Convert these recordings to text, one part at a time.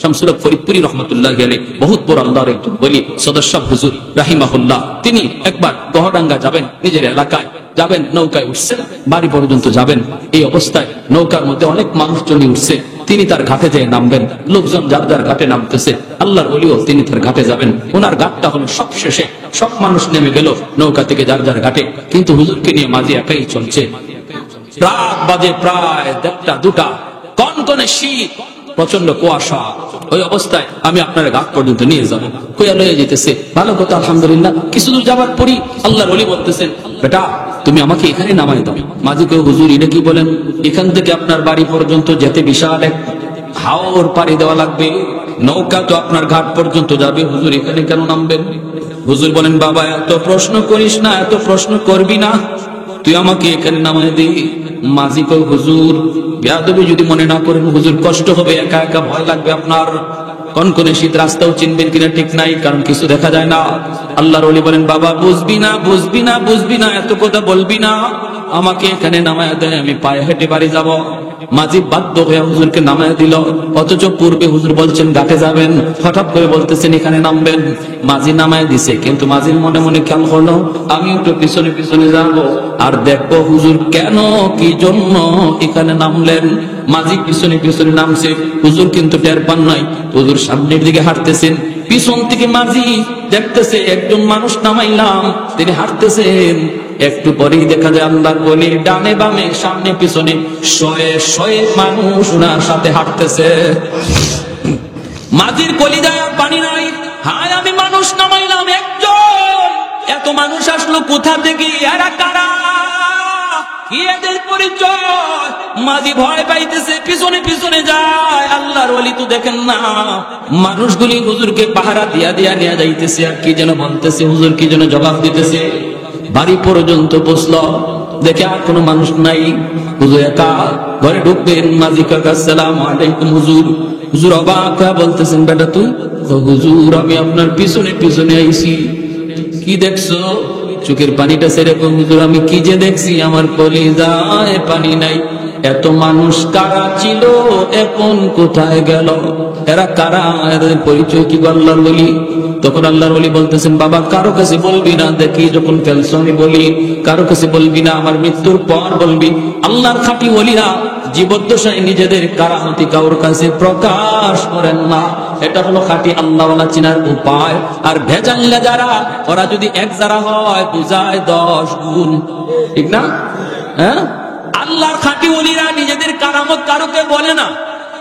শামসুল হক ফরিদপুরি রহমতুল্লাহি আলাইহি বহুত বড় আল্লাহর একজন ওলি সদস্য হুজুর রাহিমাহুল্লাহ, তিনি একবার গহডাঙ্গা যাবেন, নিজের এলাকায় যাবেন, নৌকায় উঠছেন, বাড়ি পর্যন্ত যাবেন। এই অবস্থায় নৌকার মধ্যে অনেক মানুষ চলে উঠছে, তিনি তার ঘাটে যেয়ে নামবেন, লোকজন যার যার ঘাটে নামতেছে, আল্লাহর ওলিও তিনি তার ঘাটে যাবেন। ওনার ঘাটটা হলো সব শেষে, সব মানুষ নেমে গেল নৌকা থেকে যার যার ঘাটে, কিন্তু হুজুরকে নিয়ে মাঝি একাই চলছে। রাত বাজে প্রায় 1টা 2টা, কনকনে শীত, প্রচন্ড কুয়াশা। ওই অবস্থায় আমি আপনার ঘাট পর্যন্ত নিয়ে যাবো, কইয়া লয়ে যেতেছে, ভালো কথা আলহামদুলিল্লাহ। কিছু দূর যাবার পরই আল্লাহর ওলি বলতেছেন, বেটা তুমি আমাকে এখানে নামাই দাও। মাঝি কই, হুজুর এটা কি বলেন? এখান থেকে আপনার বাড়ি পর্যন্ত যেতে বিশাল এক হাওর পাড়ি দেওয়া লাগবে, নৌকা তো আপনার ঘাট পর্যন্ত যাবে, হুজুর এখানে কেন নামবেন? হুজুর বলেন, বাবা এত প্রশ্ন করিস না, এত প্রশ্ন করবি না, তুই আমাকে এখানে নামাই দে। মাঝি কই, হুজুর বেয়াদবি যদি মনে না করেন, হুজুর কষ্ট হবে, একা একা ভয় লাগবে আপনার, কনকনে শীত, রাস্তাও চিনবেন কিনা ঠিক নাই, কারণ কিছু দেখা যায় না। আল্লাহর ওলি বলেন, বাবা বুঝবি না, বুঝবি না, বুঝবি না, এত কথা বলবি না, আমাকে এখানে নামায় দেয়, আমি পায়ে হেঁটে বাড়ি যাব। মাঝি বাধ্য হয়ে হুজুরকে নামায় দিল, অথচ পূর্বে হুজুর বলছেন ঘাটে যাবেন, হঠাৎ করে বলতেছেন এখানে নামবেন। মাঝি নামায় দিছে, কিন্তু মাঝির মনে মনে খেয়াল হলো আমি একটু পিছনে পিছনে যাব আর দেখবো হুজুর কেন কি জন্য এখানে নামলেন। মাঝি পিছনে পিছনে নামছে, হুজুর কিন্তু টের পান নাই। হুজুর সামনের দিকে হাঁটতেছেন, পিছন থেকে মাঝি দেখতেছে একজন মানুষ নামাইলাম, তিনি হাঁটতেছেন। একটু পরেই দেখা যায় আল্লাহর ওলি ডানে বামে সামনে পিছনে শয়ে শয়ে মানুষ ওনার সাথে হাঁটতেছে। মাঝির কলিজায় পানি নাই, হায় আমি মানুষ নামাইলাম একজন, এত মানুষ আসলো কোথা থেকে, এরা কারা, কি এদের পরিচয়? মাঝি ভয় পাইতেছে, পিছনে পিছনে যায়। আল্লাহর ওলি তো দেখেন না, মানুষগুলি হুজুরকে পাহারা দিয়া দিয়া নিয়ে যাইতেছে, আর কি যেন বলতেছে, হুজুর কি যেন জবাব দিতেছে। বাড়ি পর্যন্ত পৌঁছলো, দেখে আর কোনো মানুষ নাই, হুজুর একা। ঘরে ঢুকবেন, মাঝি কাকা আসসালামু আলাইকুম হুজুর। হুজুর অবাক হয়ে বলতেছেন, বেটা তুই? হুজুর আমি আপনার পিছনে পিছনে আইছি। কি দেখছো? চোখের পানিটা সেরকম। হুজুর আমি কি যে দেখছি, আমার কলিজায় পানি নাই। এত মানুষ কারা ছিল, এখন কোথায় গেল, এরা কারা, এদের পরিচয় কি আল্লাহর ওলি? তখন আল্লাহর ওলি বলতেছেন, বাবা কারো কাছে বলবি না, দেখি যখন ফেলছো আমি বলি, কারো কাছে বলবি না, আমার মৃত্যুর পর বলবি। আল্লাহর খাঁটি ওলিরা জীবদ্দশায় নিজেদের কারামতি কারোর কাছে প্রকাশ করেন না, এটা হলো খাঁটি আল্লাহওয়ালা চিনার উপায়। আর ভেজাল্লা যারা, ওরা যদি এক যারা হয় বুঝায় 10 গুণ, ঠিক না? হ্যাঁ, আল্লাহর খাঁটি ওলিরা নিজেদের কারামত কারোকে বলে না।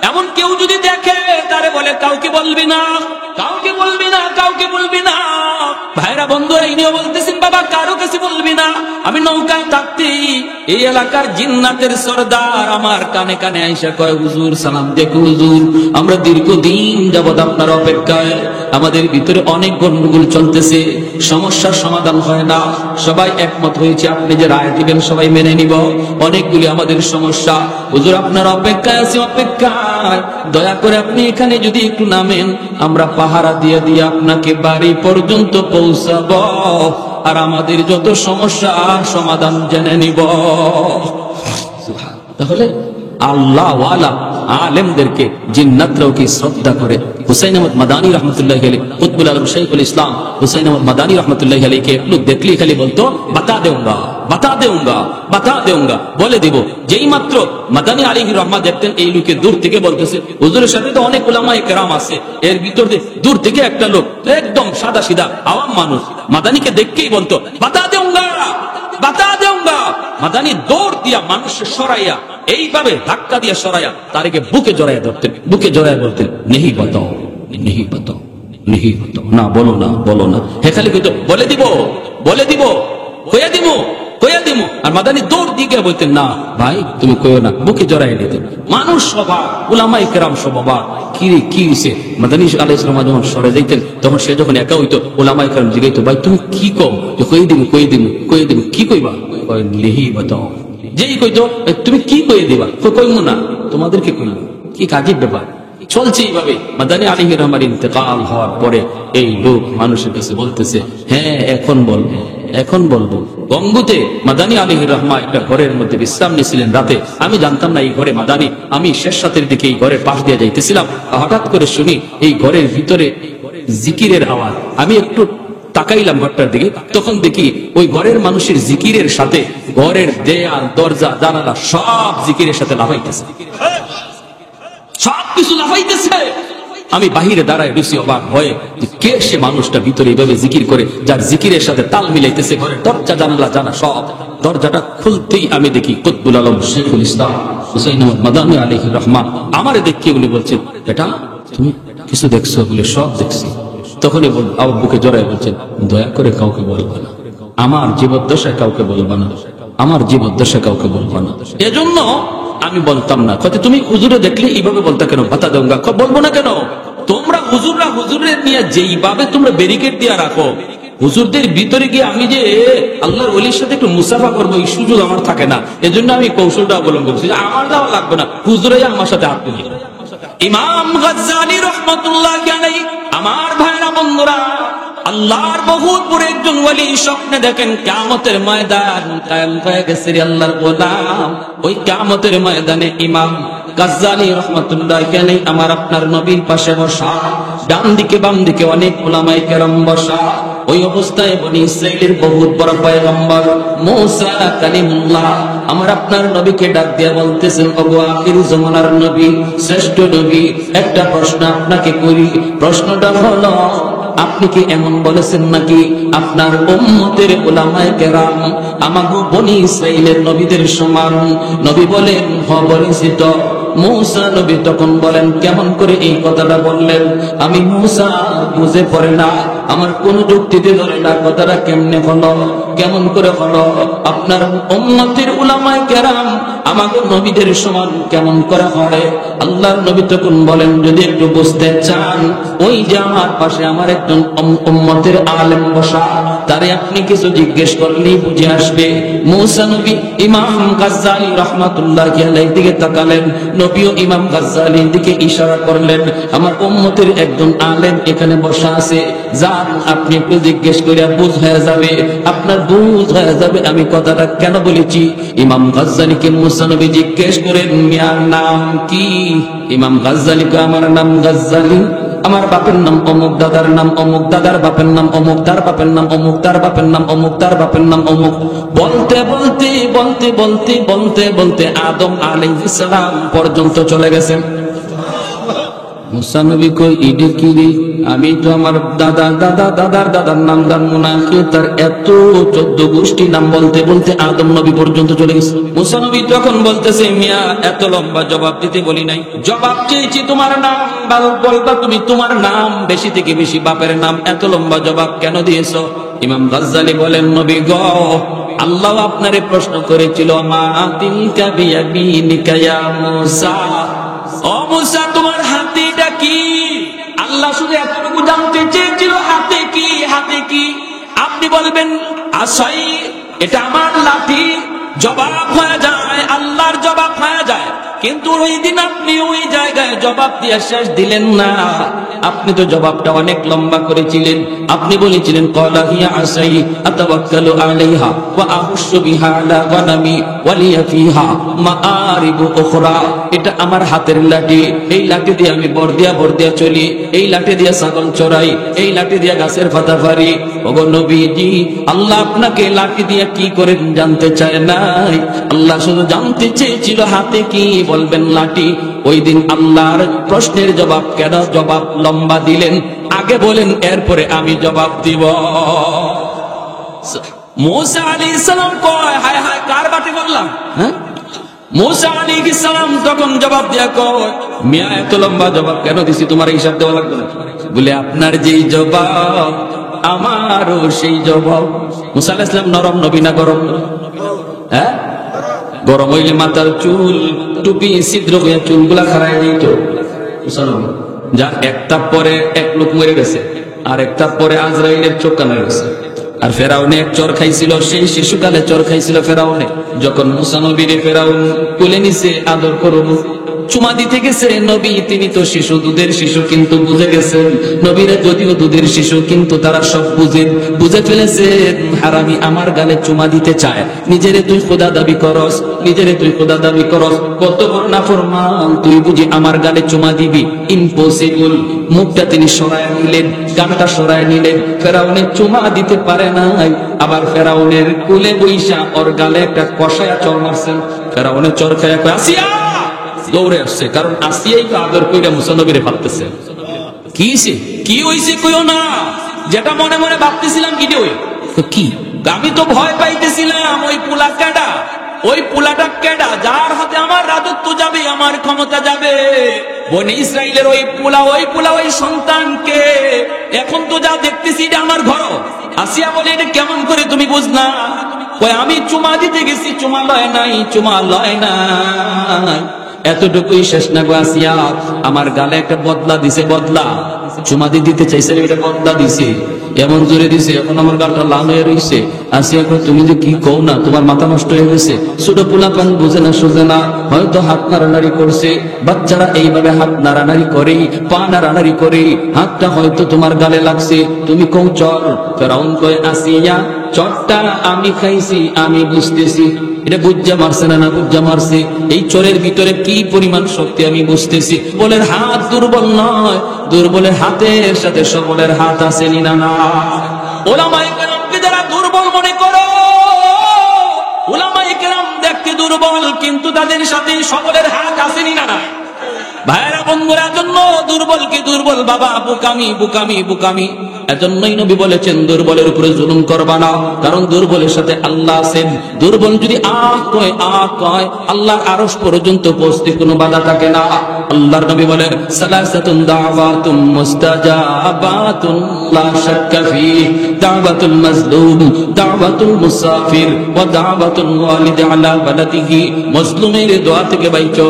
এমন কেউ যদি দেখে তারে বলে কাউকে বলবি না, কাউকে বলবি না, কাউকে বলবি না। ভাইরা বন্ধুরা ইনিও বলতেছেন, বাবা কারো কাছে বলবি না। আমি নৌকায় থাকতে এই এলাকার জিন্নাতের সরদার আমার কানে কানে আইসা কয়, হুজুর সালাম দেখো হুজুর, আমরা দীর্ঘদিন যাবৎ আপনার অপেক্ষায়, আমাদের ভিতরে অনেক গন্ডগোল চলতেছে, সমস্যার সমাধান হয় না, সবাই একমত হয়েছে আপনি যে রায় দিবেন সবাই মেনে নিব, অনেকগুলি আমাদের সমস্যা, হুজুর আপনার অপেক্ষায় আছি, অপেক্ষায়, দয়া করে আপনি এখানে যদি একটু নামেন, আমরা পাহারা দিয়ে দিয়ে আপনাকে বাড়ি পর্যন্ত পৌঁছাবো, আর আমাদের যত সমস্যা সমাধান জেনে নিব। তাহলে আল্লাহ ওয়ালা আলেমদেরকে জিন্নাতরাও কি শ্রদ্ধা করে। হুসাইন আহমদ মাদানী রাহমাতুল্লাহি আলাইহি, কুতবুল আলম শাইখুল ইসলাম হুসাইন আহমদ মাদানী রাহমাতুল্লাহি আলাইহি কে লোক দেখলে খালি বলতো, বাতা দেউঙ্গা, বাতা দেউঙ্গা, বাতা দেউঙ্গা, বলে দিব। যেই মাত্র মাদানী আলাইহি রহমত দেখতেন এই লোকে দূর থেকে বলতেছে, হুজুরের সাথে তো অনেক উলামায়ে কেরাম আছে, এর ভিতর দিয়ে দূর থেকে একটা লোক একদম সাদা সিধা আওয়াম মানুষ মাদানীকে দেখকেই বলতো, বাতা দেউঙ্গা, বাতা দেউঙ্গা। মাদানী দৌড় দিয়া মানুষের সরাইয়া, এইভাবে ধাক্কা দিয়া সরাইয়া তারিকে বুকে জড়াইয়া ধরতেন, বুকে জড়াইয়া বলতেন, নেহি বাতাও, নেহি বাতাও, নেহি বাতাও, না বলো না, বলো না। হে খালি কইতো, বলে দিব, বলে দিব, কইয়া দিব, কইয়া দিব। আর মাদানী দৌড় দিকে বলতেন, না ভাই তুমি কইও না, বুকে জড়াইয়া নিতেন। মানুষ সভা, উলামায়ে কেরাম সভা, কি রে কি হইছে? মাদানী আলাইহিস সালাম যখন সরে যাইতেন, তখন সে যখন একা হইতো, উলামায়ে কেরাম জিগাইতো, ভাই তুমি কি কও? কই দিব, কই দিব, কই দিব, কি কইবা? নেহি বাতাও। যেই কইতো তুমি কি কইয়ে দিবা, কইমু না, তোমাদেরকে কইলাম। কি কাজের ব্যাপার চলছে এইভাবে। মাদানী আলাইহিস সালামের ইন্তেকাল হওয়ার পরে এই লোক মানুষের কাছে বলতেছে, হ্যাঁ এখন বলবো, এখন বলবো, গঙ্গুতে মাদানী আলাইহির রহমা একটা ঘরের মধ্যে বিশ্রাম নিয়েছিলেন রাতে। আমি জানতাম না এই ঘরে মাদানী। আমি শেষ রাতের দিকে এই ঘরের পাশ দিয়ে যাইতেছিলাম, হঠাৎ করে শুনি এই ঘরের ভিতরে জিকিরের আওয়াজ। আমি একটু তাকাইলাম ঘরটার দিকে, তখন দেখি ওই ঘরের মানুষের জিকিরের সাথে ঘরের দেয়াল, দরজা, জানালা সব জিকিরের সাথে লাফাইতেছে, সবকিছু লাফাইতেছে। আমি বাহিরে দাঁড়ায় রুচি অবাক হয়ে যে কে সে মানুষটা ভিতরে এইভাবে জিকির করে, যার জিকিরের সাথে তাল মিলাইতেছে। ঘরের দরজা, জানালা, জানা সব। দরজাটা খুলতেই আমি দেখি কুতবুল আলম শেখুল ইসলাম হুসাইন আহমদ মাদানী আলাইহির রহমা। আমারে দেখি উনি বলছেন, বেটা তুমি কিছু দেখছো? বলে সব দেখছি। তখনই বুকে জড়ায় বলছেন, দয়া করে কাউকে বলবা না, আমার জীবদ্দশায় কাউকে বলবা না, আমার জীবদ্দশায় কাউকে বলবা না। এজন্য আমি বলতাম না। কত তুমি হুজুরে দেখলে এইভাবে বলতা কেন? বাতা দঙ্গা বলবো না কেন? তোমরা হুজুররা হুজুরের নিয়ে যেইভাবে তোমরা ব্যারিকেড দিয়ে রাখো, হুজুরদের ভিতরে গিয়ে আমি যে আল্লাহর ওলির সাথে একটু মুসাফা করবো, এই সুযোগ আমার থাকে না। এজন্য আমি কৌশলটা অবলম্বন করছি, আমার দেওয়া লাগবে না, হুজুরে আমার সাথে হাত তুলি। ইমাম গাজ্জালী রাহমাতুল্লাহ আলাইহি, আমার ভাইরা বন্ধুরা, আল্লাহর বহুত বড় একজন ওলি স্বপ্নে দেখেন কিয়ামতের ময়দান কায়েম হয়ে গেছে আল্লাহর গোলাম। ওই কিয়ামতের ময়দানে ইমাম গাজ্জালী রাহমাতুল্লাহ আলাইহি আমার আপনার নবীর পাশে বসা, ডান দিকে বাম দিকে অনেক উলামায়ে কেরাম বসা। ওই অবস্থায় বনি ইসরাইলের বহুত বড় পয়গম্বর মুসা কালিমুল্লাহ আমার আপনার নবীকে ডাক দিয়ে বলতেছেন, ওগো আখির জামানার নবী, শ্রেষ্ঠ নবী, একটা প্রশ্ন আপনাকে করি। প্রশ্নটা হলো, আপনি কি এমন বলেছেন নাকি আপনার উম্মতের উলামায়ে কেরাম আমাগো বনি ইসরাইলের নবীদের সমান? নবী বলেন, হ বলেছি তো। মুসা নবী তখন বলেন, কেমন করে এই কথাটা বললেন? আমি মুসা বুঝে পড়ে না, আমার কোন যুক্তিতে ধরে না, কথাটা কেমনে হলো, কেমন করে হলো? আপনার উম্মতের উলামায়ে কেরাম আমাগো নবীদের সমান কেমন করে হয়? আল্লাহর নবী তখন বলেন, যদি একটু বুঝতে চান, ওই যে আমার পাশে আমার একজন উম্মতের আলেম বসা, তারে আপনি কিছু জিজ্ঞেস করলেই বুঝে আসবে। মুসা নবী ইমাম গাজ্জালী রাহমাতুল্লাহ আলাইহির দিকে তাকালেন, নবীও ইমাম গাজ্জালীর দিকে ইশারা করলেন, আমার উম্মতের একজন আলেম এখানে বসা আছে, যান আপনি একটু জিজ্ঞেস করে বুঝ হয়ে যাবে, আপনার বুঝ হয়ে যাবে আমি কথাটা কেন বলেছি। ইমাম গাজ্জালীকে মুসা নবী জিজ্ঞেস করেন, মিয়ার নাম কি? ইমাম গাজ্জালীকে, আমার নাম গাজ্জালী, আমার বাপের নাম অমুক, দাদার নাম অমুক, দাদার বাপের নাম অমুক, তার বাপের নাম অমুক, তার বাপের নাম অমুক, তার বাপের নাম অমুক। বলতে বলতে বলতে বলতে বলতে বলতে আদম আলাইহিস সালাম পর্যন্ত চলে গেছেন। মুসা নবী কই, ইডি কি রে? আমি তো আমার দাদা দাদা দাদার দাদার নাম জানবো না, কে তার এত 14 গোষ্ঠী নাম বলতে বলতে আদম নবী পর্যন্ত চলে গেছে। মুসা নবী তখন বলতেছে, মিয়া এত লম্বা জবাব দিতে বলি নাই, জবাব চেয়েছি তোমার নাম বলবা তুমি, তোমার নাম বেশি থেকে বেশি, বাপের নাম, এত লম্বা জবাব কেন দিয়েছো? ইমাম গাজ্জালী বলেন, নবী গো, আল্লাহ আপনারে প্রশ্ন করেছিল, মা তিলকা বিয়ামিনিকা ইয়া মুসা, ও মুসা তোমার হাতেটা কি? আল্লাহ শুধু এতটুকু জানতে চেয়েছিল, হাতে কি, হাতে কি? আপনি বলবেন আসাই, এটা আমার লাঠি। জবাব হয়ে যায়, আল্লাহর জবাব হয়ে যায়। কিন্তু ওই দিন আপনি ওই জায়গায় জবাব দিয়ে শেষ দিলেন না, আপনি তো জবাবটা অনেক লম্বা করেছিলেন। আপনি বলেছিলেন, ক্বালা হিয়া আসাই আতাওয়াক্কালু আলাইহা ওয়া আহুশু বিহা আলা গনামি ওয়া লিয়া ফিহা মাআরিবু উখরা, এটা আমার হাতের লাঠি, এই লাঠি দিয়ে আমি বর্দিয়া চলি, এই লাঠি দিয়ে ছাগল চড়াই, এই লাঠি দিয়ে গাছের পাতা ফাড়ি। ওগো নবীজি, আল্লাহ আপনাকে লাঠি দিয়ে কি করেন জানতে চায় নাই, আল্লাহ শুধু জানতে চেয়েছিল হাতে কি, বলবেন লাঠি। ওই দিন আল্লাহর প্রশ্নের জবাব কেন জবাব লম্বা দিলেন? আগে বলেন, এরপরে আমি জবাব দিব। মুসা আলাইহিস সালাম কয়, হায় হায় কার বাটি বললাম? হ্যাঁ, মুসা আলাইহিস সালাম তখন জবাব দিয়া কয়, মিয়া এত লম্বা জবাব কেন দিছি, তোমার হিসাব দেওয়া লাগবে না। বলে আপনার যেই জবাব আমারও সেই জবাব। মুসা আলাইহিস সালাম নরম নবী না গরম? হ্যাঁ, গরম হইলে মাথার চুল টুপি ছিদ্র হইয়া চুলগুলা খারাই দিত। যার একটা পরে এক লোক মরে গেছে, আর একটা পরে আজরাইলের চোখ কানা গেছে। আর ফেরাউনে এক চর খাইছিল, সেই শিশুকালে চর খাইছিল ফেরাউনে। যখন মুসা নবীরে ফেরাউন কোলে নিছে আদর করব, চুমা দিতে গেছে নবী, তিনি তো শিশু, দুধের শিশু, কিন্তু বুঝে গেছেন নবীরা যদিও দুধের শিশু, কিন্তু তারা সব বুঝে ফেলেছে হারামি আমার গালে চুমা দিতে চায়। নিজেরে তুই খোদা দাবি করস, নিজেরে তুই খোদা দাবি করস, কত বড় নাফরমান, তুই বুঝি আমার গালে চুমা দিবি? ইম্পসিবল। মুখটা তিনি সরায় নিলেন, গানটা সরায় নিলেন। ফেরাউনের চুমা দিতে পারে নাই, আবার ফেরাউনের কুলে বৈশা ওর গালে একটা কষায়া চর মারছেন। ফেরাউনের চর খায়া কয় আসিয়া, দৌড়ে আসছে, কারণ আসিয়াই তো আদর কইরা মুসা নবীরে ভাবতেছে। কি হইছে কইও না, যেটা মনে মনে ভাবতেছিলাম কি ওই কি, আমি তো ভয় পাইতেছিলাম ওই পুলা কেডা, ওই পুলাটা কেডা যার হাতে আমার রাজত্ব যাবে, আমার ক্ষমতা যাবে। বনে ইসরাইলের ওই পুলা ওই সন্তানকে এখন তো যা দেখতেছি এটা আমার ঘর। আসিয়া বলে এটা কেমন করে তুমি বুঝলা? কই আমি চুমা দিতে গেছি, চুমা লয় নাই। এতটুকুই শেষ না গো আসিয়া, আমার গালে একটা বদলা দিছে, বদলা চুমা দিতে চাইছে, এটা বদলা দিছে, এমন জোরে দিছে, এখন আমার গালটা লাল হয়ে রয়েছে। আসিয়া কই তুমি যে কি কও না, তোমার মাথা নষ্ট হয়ে গেছে। ছোট পোলাপান বুঝে না সোজে না, হয়তো হাত নাড়ানাড়ি করছে। বাচ্চারা এইভাবে হাত নাড়ানাড়ি করে, পা নাড়ানাড়ি করে, হাতটা হয়তো তোমার গালে লাগছে, তুমি কও চর। ফেরাউন কয় আসিয়া চরটা আমি খাইছি, আমি বুঝতেছি। এটা বুঝা মারছে না বুঝা মারছে, এই চরের ভিতরে কি পরিমাণ শক্তি আমি বুঝতেছি। বলের হাত দুর্বল নয়, দুর্বলের হাতের সাথে সবলের হাত আছে না না। ওলামায়ে কেরামকে যারা দুর্বল মনে করো, ওলামায়ে কেরাম দেখতে দুর্বল, কিন্তু তাদের সাথে সবলের হাত আছে না না। ভাইরা বন্ধুরা, জন্য দুর্বলকে দুর্বল বাবা, বুকামি। এজন্যই নবী বলেছেন দুর্বলের উপরে জুলুম করবা না, কারণ দুর্বলের সাথে আল্লাহ আছেন। দুর্বল যদি আহ কয় আল্লাহর আরশ পর্যন্ত পৌঁছতে কোনো বাধা থাকে না। আল্লাহর নবী বলেন সালাসাতুন দাওয়াতুম মুস্তাজাবাতুন লা শাক্কা ফি, দাওয়াতুল মাজলুম, দাওয়াতুল মুসাফির ওয়া দাওয়াতুল ওয়ালিদ আলা ওয়ালাদিহি। মজলুমের দোয়া থেকে বাইচো,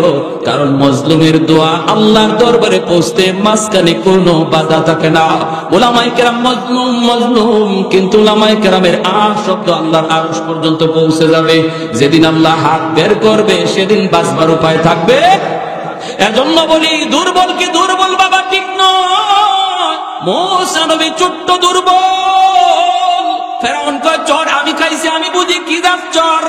কারণ মজলুমের দোয়া আল্লাহর দরবারে পৌঁছতে মাঝখানে কোনো বাধা থাকে না। উলামায়ে কেরাম মজলুম, কিন্তু উলামায়ে কেরামের শব্দ আল্লাহর আরশ পর্যন্ত পৌঁছে যাবে। যেদিন আল্লাহ হাত বের করবে সেদিন বাঁচবার উপায় থাকবে। এজন্য বলি দুর্বলকে দুর্বল বাবা ঠিক নয়। মুসা নবী ছোট্ট দুর্বল। ফেরাউন কয় চর আমি খাইছি, আমি বুঝি কি জাত চর।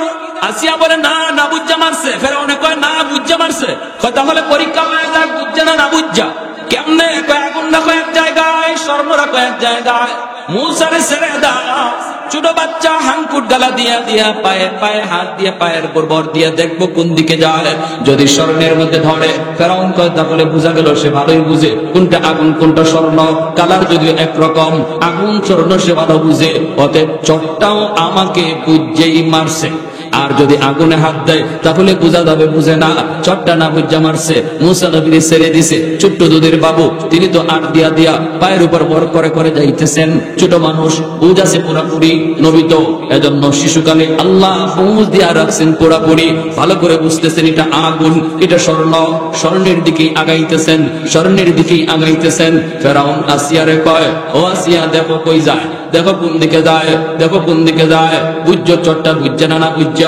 আসিয়া বলে না বুঝা মারছে। ফেরাউনে কয় না বুঝা মারছে। কয় তাহলে পরীক্ষা হয়ে যাক, বুঝা না বুঝা কেমনে? কয় আগুন রাখো এক জায়গায়, স্বর্ণ রাখো এক জায়গায়। মুসারে ছেড়ে দাও। ছোট বাচ্চা হাঙ্কুট গালা দিয়া পায়ে হাত দিয়ে পায়ের উপর ভর দিয়ে দেখবো কোন দিকে যায়। যদি স্বর্ণের মধ্যে ধরে, ফেরাউন কয় তাহলে বুঝা গেল সে ভালোই বুঝে কোনটা আগুন কোনটা স্বর্ণ। কালার যদিও একরকম, আগুন স্বর্ণ সে ভালো বুঝে। অতএব চটটাও আমাকে বুঝেই মারছে। আর যদি আগুনে হাত দেয় তাহলে বুঝা যাবে বুঝে না, চটটা না বুঝা মারছে। মুসা নবীকে ছেড়ে দিছে। ছোট্ট দুধের বাবু, তিনি তো আর দিয়া পায়ের উপর ভর করে যাইতেছেন। ছোট মানুষ, বুঝ আছে পুরাপুরি। নবী তো এজন্য শিশুকালে আল্লাহ বুঝ দিয়া রাখছেন পুরাপুরি। ভালো করে বুঝতেছেন এটা আগুন, এটা স্বর্ণ। স্বর্ণের দিকেই আগাইতেছেন। ফেরাউন আসিয়ারে কয় ও আসিয়া দেখো কই যায়, দেখো কোন দিকে যায়। বুঝছো চটটা বুঝছে না বুঝছা?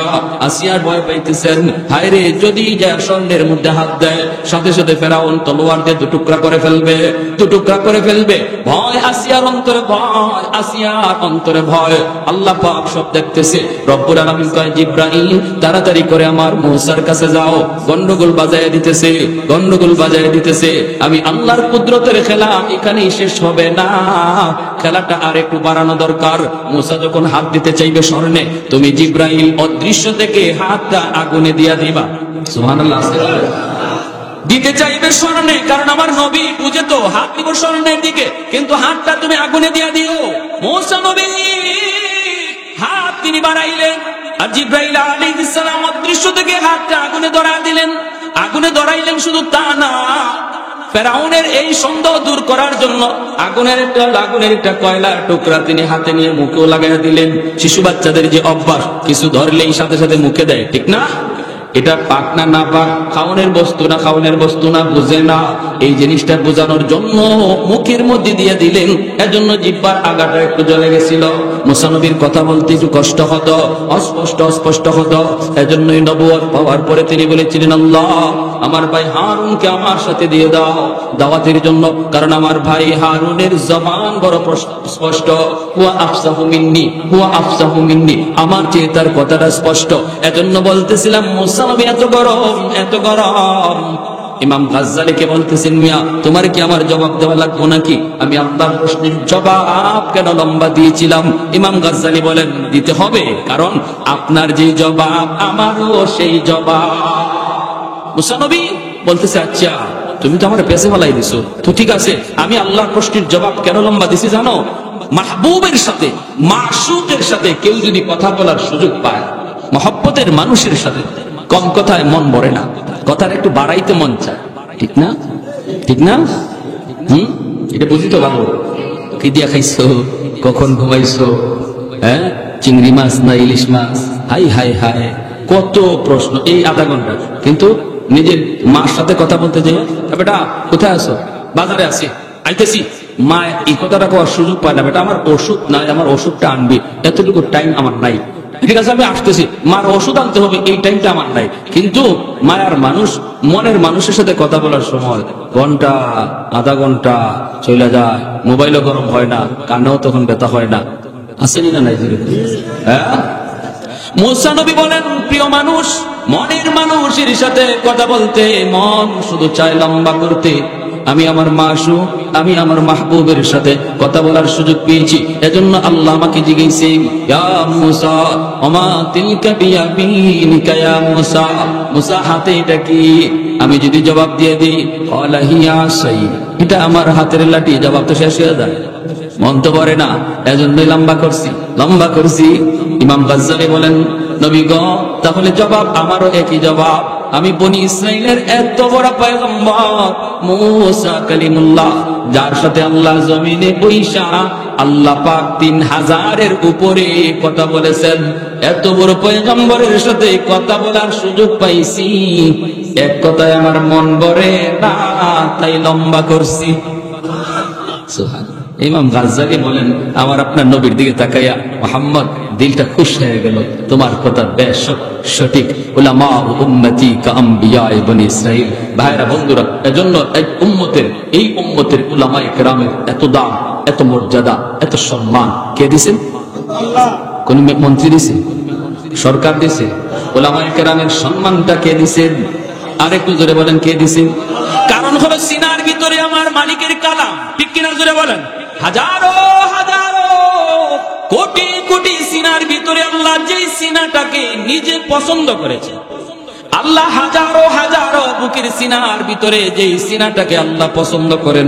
আসিয়ার ভয় পাইতেছেন, হায় রে যদি যা স্বর্ণের মধ্যে হাত দেয় সাথে সাথে ফেরাউন তলোয়ার দিয়ে দুটুকরা করে ফেলবে। ভয় আসিয়ার অন্তরে ভয়। আল্লাহ পাক সব দেখতেছে। রব্বুল আলামিন কয় জিবরাইল তাড়াতাড়ি করে আমার মুসার কাছে যাও, গন্ডগোল বাজায় দিতেছে। আমি আল্লাহর কুদরতের খেলা এখানেই শেষ হবে না, খেলাটা আর একটু বাড়ানো দরকার। মুসা যখন হাত দিতে চাইবে স্বর্ণে, তুমি জিবরাইল অদৃশ্য থেকে হাতটা আগুনে দিয়া দিবা। সুবহানাল্লাহ। দিতে চাইবে স্বর্ণে, কারণ আমার নবী বুঝে তো হাত দিব স্বর্ণের দিকে, কিন্তু হাতটা তুমি আগুনে দিয়া দিও। মুসা নবী হাত তিনি বাড়াইলেন, আর জিবরাইল আলাইহিস সালাম অদৃশ্য থেকে হাতটা আগুনে ধরাইলেন। শুধু তা না, ফেরাউনের এই সন্দেহ দূর করার জন্য আগুনের একটা কয়লার টুকরা তিনি হাতে নিয়ে মুখেও লাগাইয়া দিলেন। শিশু বাচ্চাদের যে অভ্যাস, কিছু ধরলেই সাথে সাথে মুখে দেয়, ঠিক না? এটা পাক না না পাক, খাওয়ানোর বস্তু না খাওয়ানোর বস্তু না, বুঝে না। এই জিনিসটা বোঝানোর জন্য মুখের মধ্যে দিয়ে দিলেন, এজন্য জিহ্বার আগাটা একটু জ্বলে গেছিল। মুসা নবীর কথা বলতে একটু কষ্ট হতো, অস্পষ্ট হতো। এজন্যই নবুয়ত পাওয়ার পরে তিনি বলেছিলেন, আল্লাহ আমার ভাই হারুনকে আমার সাথে দিয়ে দাও দাওয়াতের জন্য, কারণ আমার ভাই হারুনের জবান বড় স্পষ্ট। হুয়া আফসাহু মিন্নি, আমার চেয়ে তার কথাটা স্পষ্ট। এজন্য বলতেছিলাম মুসা নবী এত গরম। ইমাম গাজ্জালিকে বলতেছেন, মিয়া তোমার কি আমার জবাব দেওয়া লাগবে নাকি? আমি আপনার প্রশ্নের জবাব কেন লম্বা দিয়েছিলাম? ইমাম গাজ্জালি বলেন, দিতে হবে, কারণ আপনার যে জবাব আমারও সেই জবাব। মুসা নবী বলতেছে, আচ্ছা তুমি তো আমার পেছে ফেলাই দিছো, তো ঠিক আছে, আমি আল্লাহর প্রশ্নের জবাব কেন লম্বা দিছি জানো? মাহবুবের সাথে, মাশউকের সাথে কেউ যদি কথা বলার সুযোগ পায়, মহব্বতের মানুষের সাথে কম কথায় মন ভরে না, কথার একটু বাড়াইতে মন চায়, ঠিক না? ঠিক না? এটা বুঝি তো বাবু? কি দিয়া খাইছো, কখন ঘুমাইছো, হ্যাঁ, চিংড়ি মাছ না ইলিশ মাছ, হাই হাই হাই, কত প্রশ্ন এই আধা ঘন্টা। কিন্তু নিজের মার সাথে কথা বলতে যাই, বেটা কোথায় আছো? বাজারে আছি, আইতেছি। মা এই কথাটা করার সুযোগ পায় না, বেটা আমার ওষুধ নাই, আমার ওষুধটা আনবি, এতটুকু টাইম আমার নাই। ঠিক আছে আমি আসতেছি, মার ওষুধ আনতে হবে, এই টাইমটা আমার নাই। কিন্তু মায়ার মানুষ, মনের মানুষের সাথে কথা বলার সময় ঘন্টা আধা ঘন্টা চলে যায়, মোবাইলও গরম হয় না, কান্নাও তখন ব্যথা হয় না। আসেনি না নাই? হ্যাঁ, মুসা নবী বলেন, প্রিয় মানুষ, মনের মানুষের সাথে কথা বলতে মন শুধু চায় লম্বা করতে। আমি আমার মাশউক, আমি আমার মাহবুবের সাথে কথা বলার সুযোগ পেয়েছি, এজন্য আল্লাহ আমাকে জিজ্ঞেসে, ইয়া মুসা ওমা তিলকা বিয়ামিনিকা ইয়া মুসা, মুসা হাতে এটা কি? আমি যদি জবাব দিয়ে দিই, ক্বালা হিয়া আসাই, এটা আমার হাতের লাঠি, জবাব তো শেষ হয়ে যায়, মন তো ভরে না, এজন্যই লম্বা করছি। ইমাম গাজ্জালি বলেন, নবী গো, তাহলে জবাব আমারও একই জবাব। আমি বনি ইসরাইলের এত বড় পয়গম্বর মুসা কালিমুল্লাহ, যার সাথে আল্লাহ জমিনে বৈশা আল্লাহ পাক 3000-এর উপরে কথা বলেছেন, এত বড় পয়গম্বরের সাথে কথা বলার সুযোগ পাইছি, এক কথায় আমার মন ভরে না, তাই লম্বা করছি। সুবহানাল্লাহ। ইমাম গাজ্জালি বলেন, আমার আপনার নবীর দিকে তাকাইয়া মুহাম্মদ দিলটা খুশ হয়ে গেল, তোমার কথা বেশ সঠিক। উলামা উম্মতি কাআম্বিয়ায়ে বনি ইসরাইল। ভাইরা বন্ধুরা, এজন্য এই উম্মতের উলামায়ে কেরামের এত দাম, এত মর্যাদা, এত সম্মান কে দিয়েছেন? আল্লাহ। কোন মন্ত্রী দিয়েছে? সরকার দিয়েছে? উলামায়ে কেরামের সম্মানটা কে দিয়েছেন? আরেকটু জোরে বলেন, কে দিয়েছেন? কারণ হলো সিনার ভিতরে আমার মালিকের কালাম, ঠিক কিনা জোরে বলেন? হাজারো কোটি সিনার ভিতরে আল্লাহ যেই সিনাটাকে নিজে পছন্দ করেছে, আল্লাহ হাজারো বুকের সিনার ভিতরে যেই সিনাটাকে আল্লাহ পছন্দ করেন,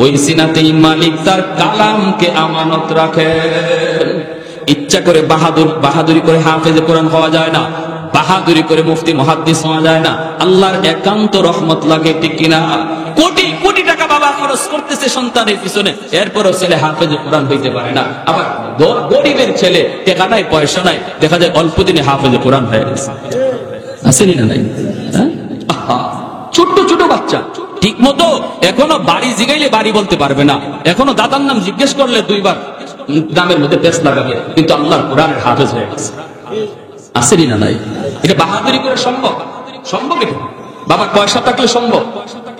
ওই সিনাতেই মালিক তার কালামকে আমানত রাখেন। ইচ্ছা করে বাহাদুরি করে হাফেজে কোরআন হওয়া যায় না, বাহাদুরি করে মুফতি মুহাদ্দিস হওয়া যায় না। আল্লাহর একান্ত রহমত লাগে, ঠিক কিনা? কোটি টাকা বাবা খরচ করতেছে সন্তানের পিছনে, এরপরও ছেলে হাফেজে কোরআন হইতে পারে না। আবার গরিবের ছেলে, টাকা নাই পয়সা নাই, দেখা যায় অল্প দিনে হাফেজে কোরআন হয়ে গেছে। আসেনি না নাই? ছোট বাচ্চা ঠিক মতো এখনো বাড়ি জিগাইলে বাড়ি বলতে পারবে না, এখনো দাদার নাম জিজ্ঞেস করলে 2 বার দামের মধ্যে পেস লাগাবে, কিন্তু আল্লাহর কোরআনের হাফেজ হয়ে গেছে। আসেনি না নাই? এটা বাহাদুরি করে সম্ভব? এটা বাবার পয়সা থাকলে সম্ভব,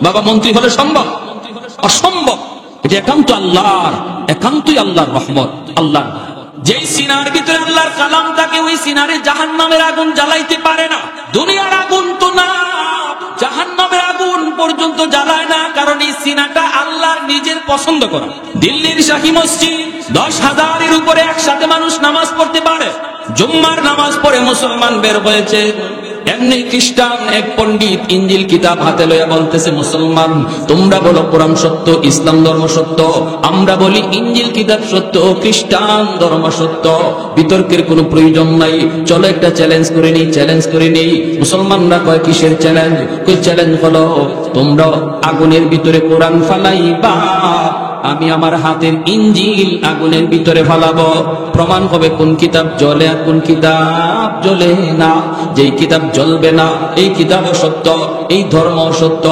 বাবা মন্ত্রী হলে সম্ভব? অসম্ভব। এটা একান্তই আল্লাহর রহমত। আল্লাহ যেই সিনার ভিতরে আল্লাহর কালাম থাকে, ওই সিনারে জাহান্নামের আগুন জ্বালাইতে পারে না। দুনিয়ার আগুন তো না, জাহান্নামের আগুন পর্যন্ত জ্বালায় না, কারণ এই সিনাটা আল্লাহর নিজের পছন্দ করা। দিল্লির শাহী মসজিদ 10,000-এর উপরে একসাথে মানুষ নামাজ পড়তে পারে। জুম্মার নামাজ পড়ে মুসলমান বের হয়েছে, এমনি খ্রিস্টান এক পণ্ডিত ইঞ্জিল কিতাব হাতে লইয়া বলতেছে, মুসলমান তোমরা বলো কোরআন সত্য, ইসলাম ধর্ম সত্য, আমরা বলি ইঞ্জিল কিতাব সত্য, খ্রিস্টান ধর্ম সত্য, বিতর্কের কোনো প্রয়োজন নাই, চলো একটা চ্যালেঞ্জ করে নেই। মুসলমানরা কয়, কিসের চ্যালেঞ্জ? কই চ্যালেঞ্জ হলো তোমরা আগুনের ভিতরে কোরআন ফালাইবা, আমি আমার হাতের ইঞ্জিল আগুনের ভিতরে ফালাবো। প্রমাণ হবে কোন কিতাব জ্বলে আর কোন কিতাব জ্বলে না। যেই কিতাব জ্বলবে না এই কিতাব সত্য, এই ধর্ম সত্য।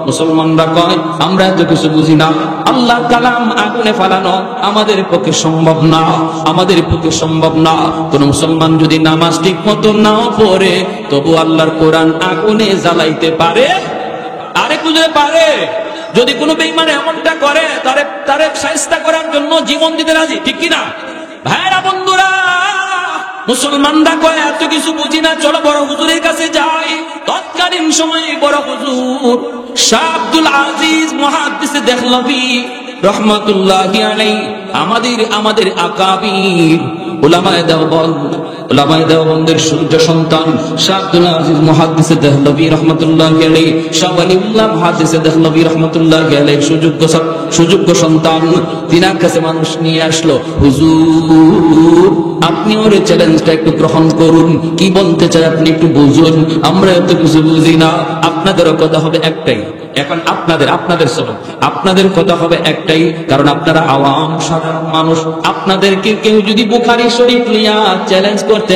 মুসলমানরা কয় আমরা এত কিছু বুঝি না, আল্লাহ কালাম আগুনে ফালানো আমাদের পক্ষে সম্ভব না, আমাদের পক্ষে সম্ভব না। কোন মুসলমান যদি নামাজ ঠিক মতো নাও পড়ে তবু আল্লাহর কোরআন আগুনে জ্বালাইতে পারে, আরে বুঝতে পারে। যদি কোনো বেঈমান এমনটা করে তারে শায়েস্তা করার জন্য জীবন দিতে রাজি, ঠিক কিনা ভাইরা বন্ধুরা? মুসলমানরা কয় এত কিছু বুঝি না, চলো বড় হুজুরের কাছে যাই। তৎকালীন সময়ে বড় হুজুর শাহ আব্দুল আজিজ মুহাদ্দিস দেহলভী রহমাতুল্লাহি আলাইহি আমাদের আকাবির উলামায়ে দেওবন্দের সূর্য সন্তান শাহ আব্দুল আজিজ মুহাদ্দিস দেহলভী রহমাতুল্লাহি আলাইহি, শাহ ওয়ালিউল্লাহ মুহাদ্দিস দেহলভী রহমাতুল্লাহি আলাইহি সুযোগ্য সন্তান। তিনার কাছে মানুষ নিয়ে আসলো, হুজুর আপনি ওর চ্যালেঞ্জটা একটু গ্রহণ করুন, কি বলতে চাই আপনি একটু বুঝুন, আমরা এত কিছু বুঝি না। আপনাদেরও কথা হবে একটাই, এখন আপনাদের সবাই আপনাদের কথা হবে একটাই, কারণ আপনারা আওয়াম সাধারণ মানুষ। আপনাদেরকে কেউ যদি বুখারী শরীফ নিয়ে চ্যালেঞ্জ করতে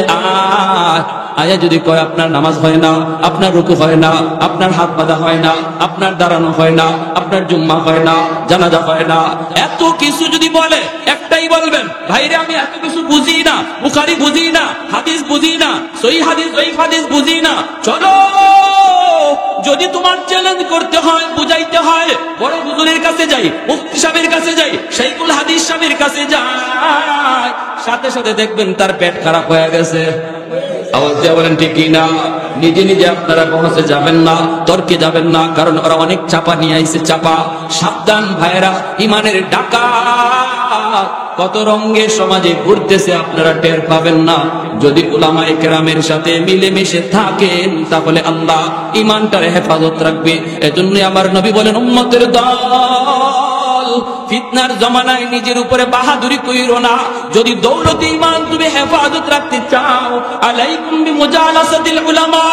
আয়া যদি কয় আপনার নামাজ হয় না, আপনার রুকু হয় না, আপনার হাত বাঁধা হয় না, আপনার দাঁড়ানো হয় না, আপনার জুম্মা হয় না, জানাজা হয় না, এত কিছু যদি বলে একটাই বলবেন, ভাইরে আমি এত কিছু বুঝি না, বুখারী বুঝি না, হাদিস বুঝি না, সহিহ হাদিস জয়ীফ হাদিস বুঝি না। চলো যদি তোমার চ্যালেঞ্জ করতে হয়, বুঝাইতে হয়, বড় হুজুরের কাছে যাই, মুফতি সাহেবের কাছে যাই, শাইখুল হাদিস সাহেবের কাছে যাই, সাথে সাথে দেখবেন তার পেট খারাপ হয়ে গেছে। আওয়াজ দিয়ে বলেন ঠিক কিনা? নিজে নিজে আপনারা বহসে যাবেন না, তর্কে যাবেন না, কারণ ওরা অনেক চাপা নিয়ে আইছে। চাপা সাবধান ভাইরা, ইমানের ডাকাত কত রঙে সমাজে ঘুরতেছে আপনারা টের পাবেন না। যদি উলামায়ে কেরামের সাথে মিলেমিশে থাকেন তাহলে আল্লাহ ইমানটার হেফাজত রাখবে। এজন্য আমার নবী বলেন উম্মতের দল ফিতনার জমানায় নিজের উপরে বাহাদুরি কইরো না। যদি দৌলতে ইমান তুমি হেফাজত রাখতে চাও, আলাইকুম বিমুজালাসাতিল উলামা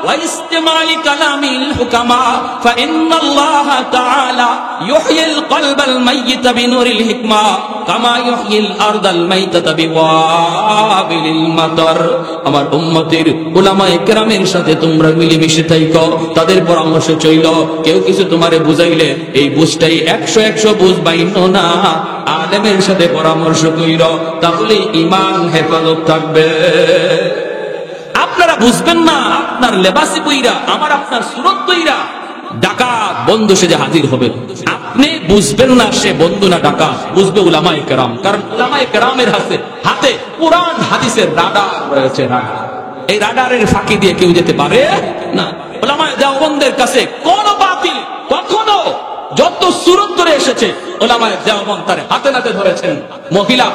ওয়া ইসতিমাই কালামিল হুকামা ফাইন্নাল্লাহা তাআলা ইউহয়িল কলবাল মাইয়িতা বিনুরিল হিকমা কামা ইউহয়িল আরদাল মাইতাতা বিওয়াবিলিল মাতার। আমার উম্মতের উলামায়ে কেরামের সাথে তোমরা মিলেমিশে থাকো, তাদের পরামর্শ চইল। কেউ কিছু তোমারে বুঝাইলে এই বুঝটাই 100 বুঝবাইনো না, আলেমের সাথে পরামর্শ কইর, তাহলে ঈমান হেফাজত থাকবে। আপনারা বুঝবেন না, আপনার লেবাসে কইরা, আমার আপনার সুরত কইরা ডাকাত বন্ধু সেজে হাজির হবে। আপনি বুঝবেন না সে বন্ধু না ডাকাত, বুঝবে উলামায়ে কেরাম। কারণ উলামায়ে কেরামের হাতে কুরআন হাদিসের রাডার রয়েছে। এই রাডারের ফাঁকি দিয়ে কেউ যেতে পারে না। উলামায়ে দেওবন্দের কাছে কোন বাতিল কখনো যত সুরত ধরে এসেছে উলামায়ে দেওবন্দ তার হাতে নাতে ধরেছেন। মহিলা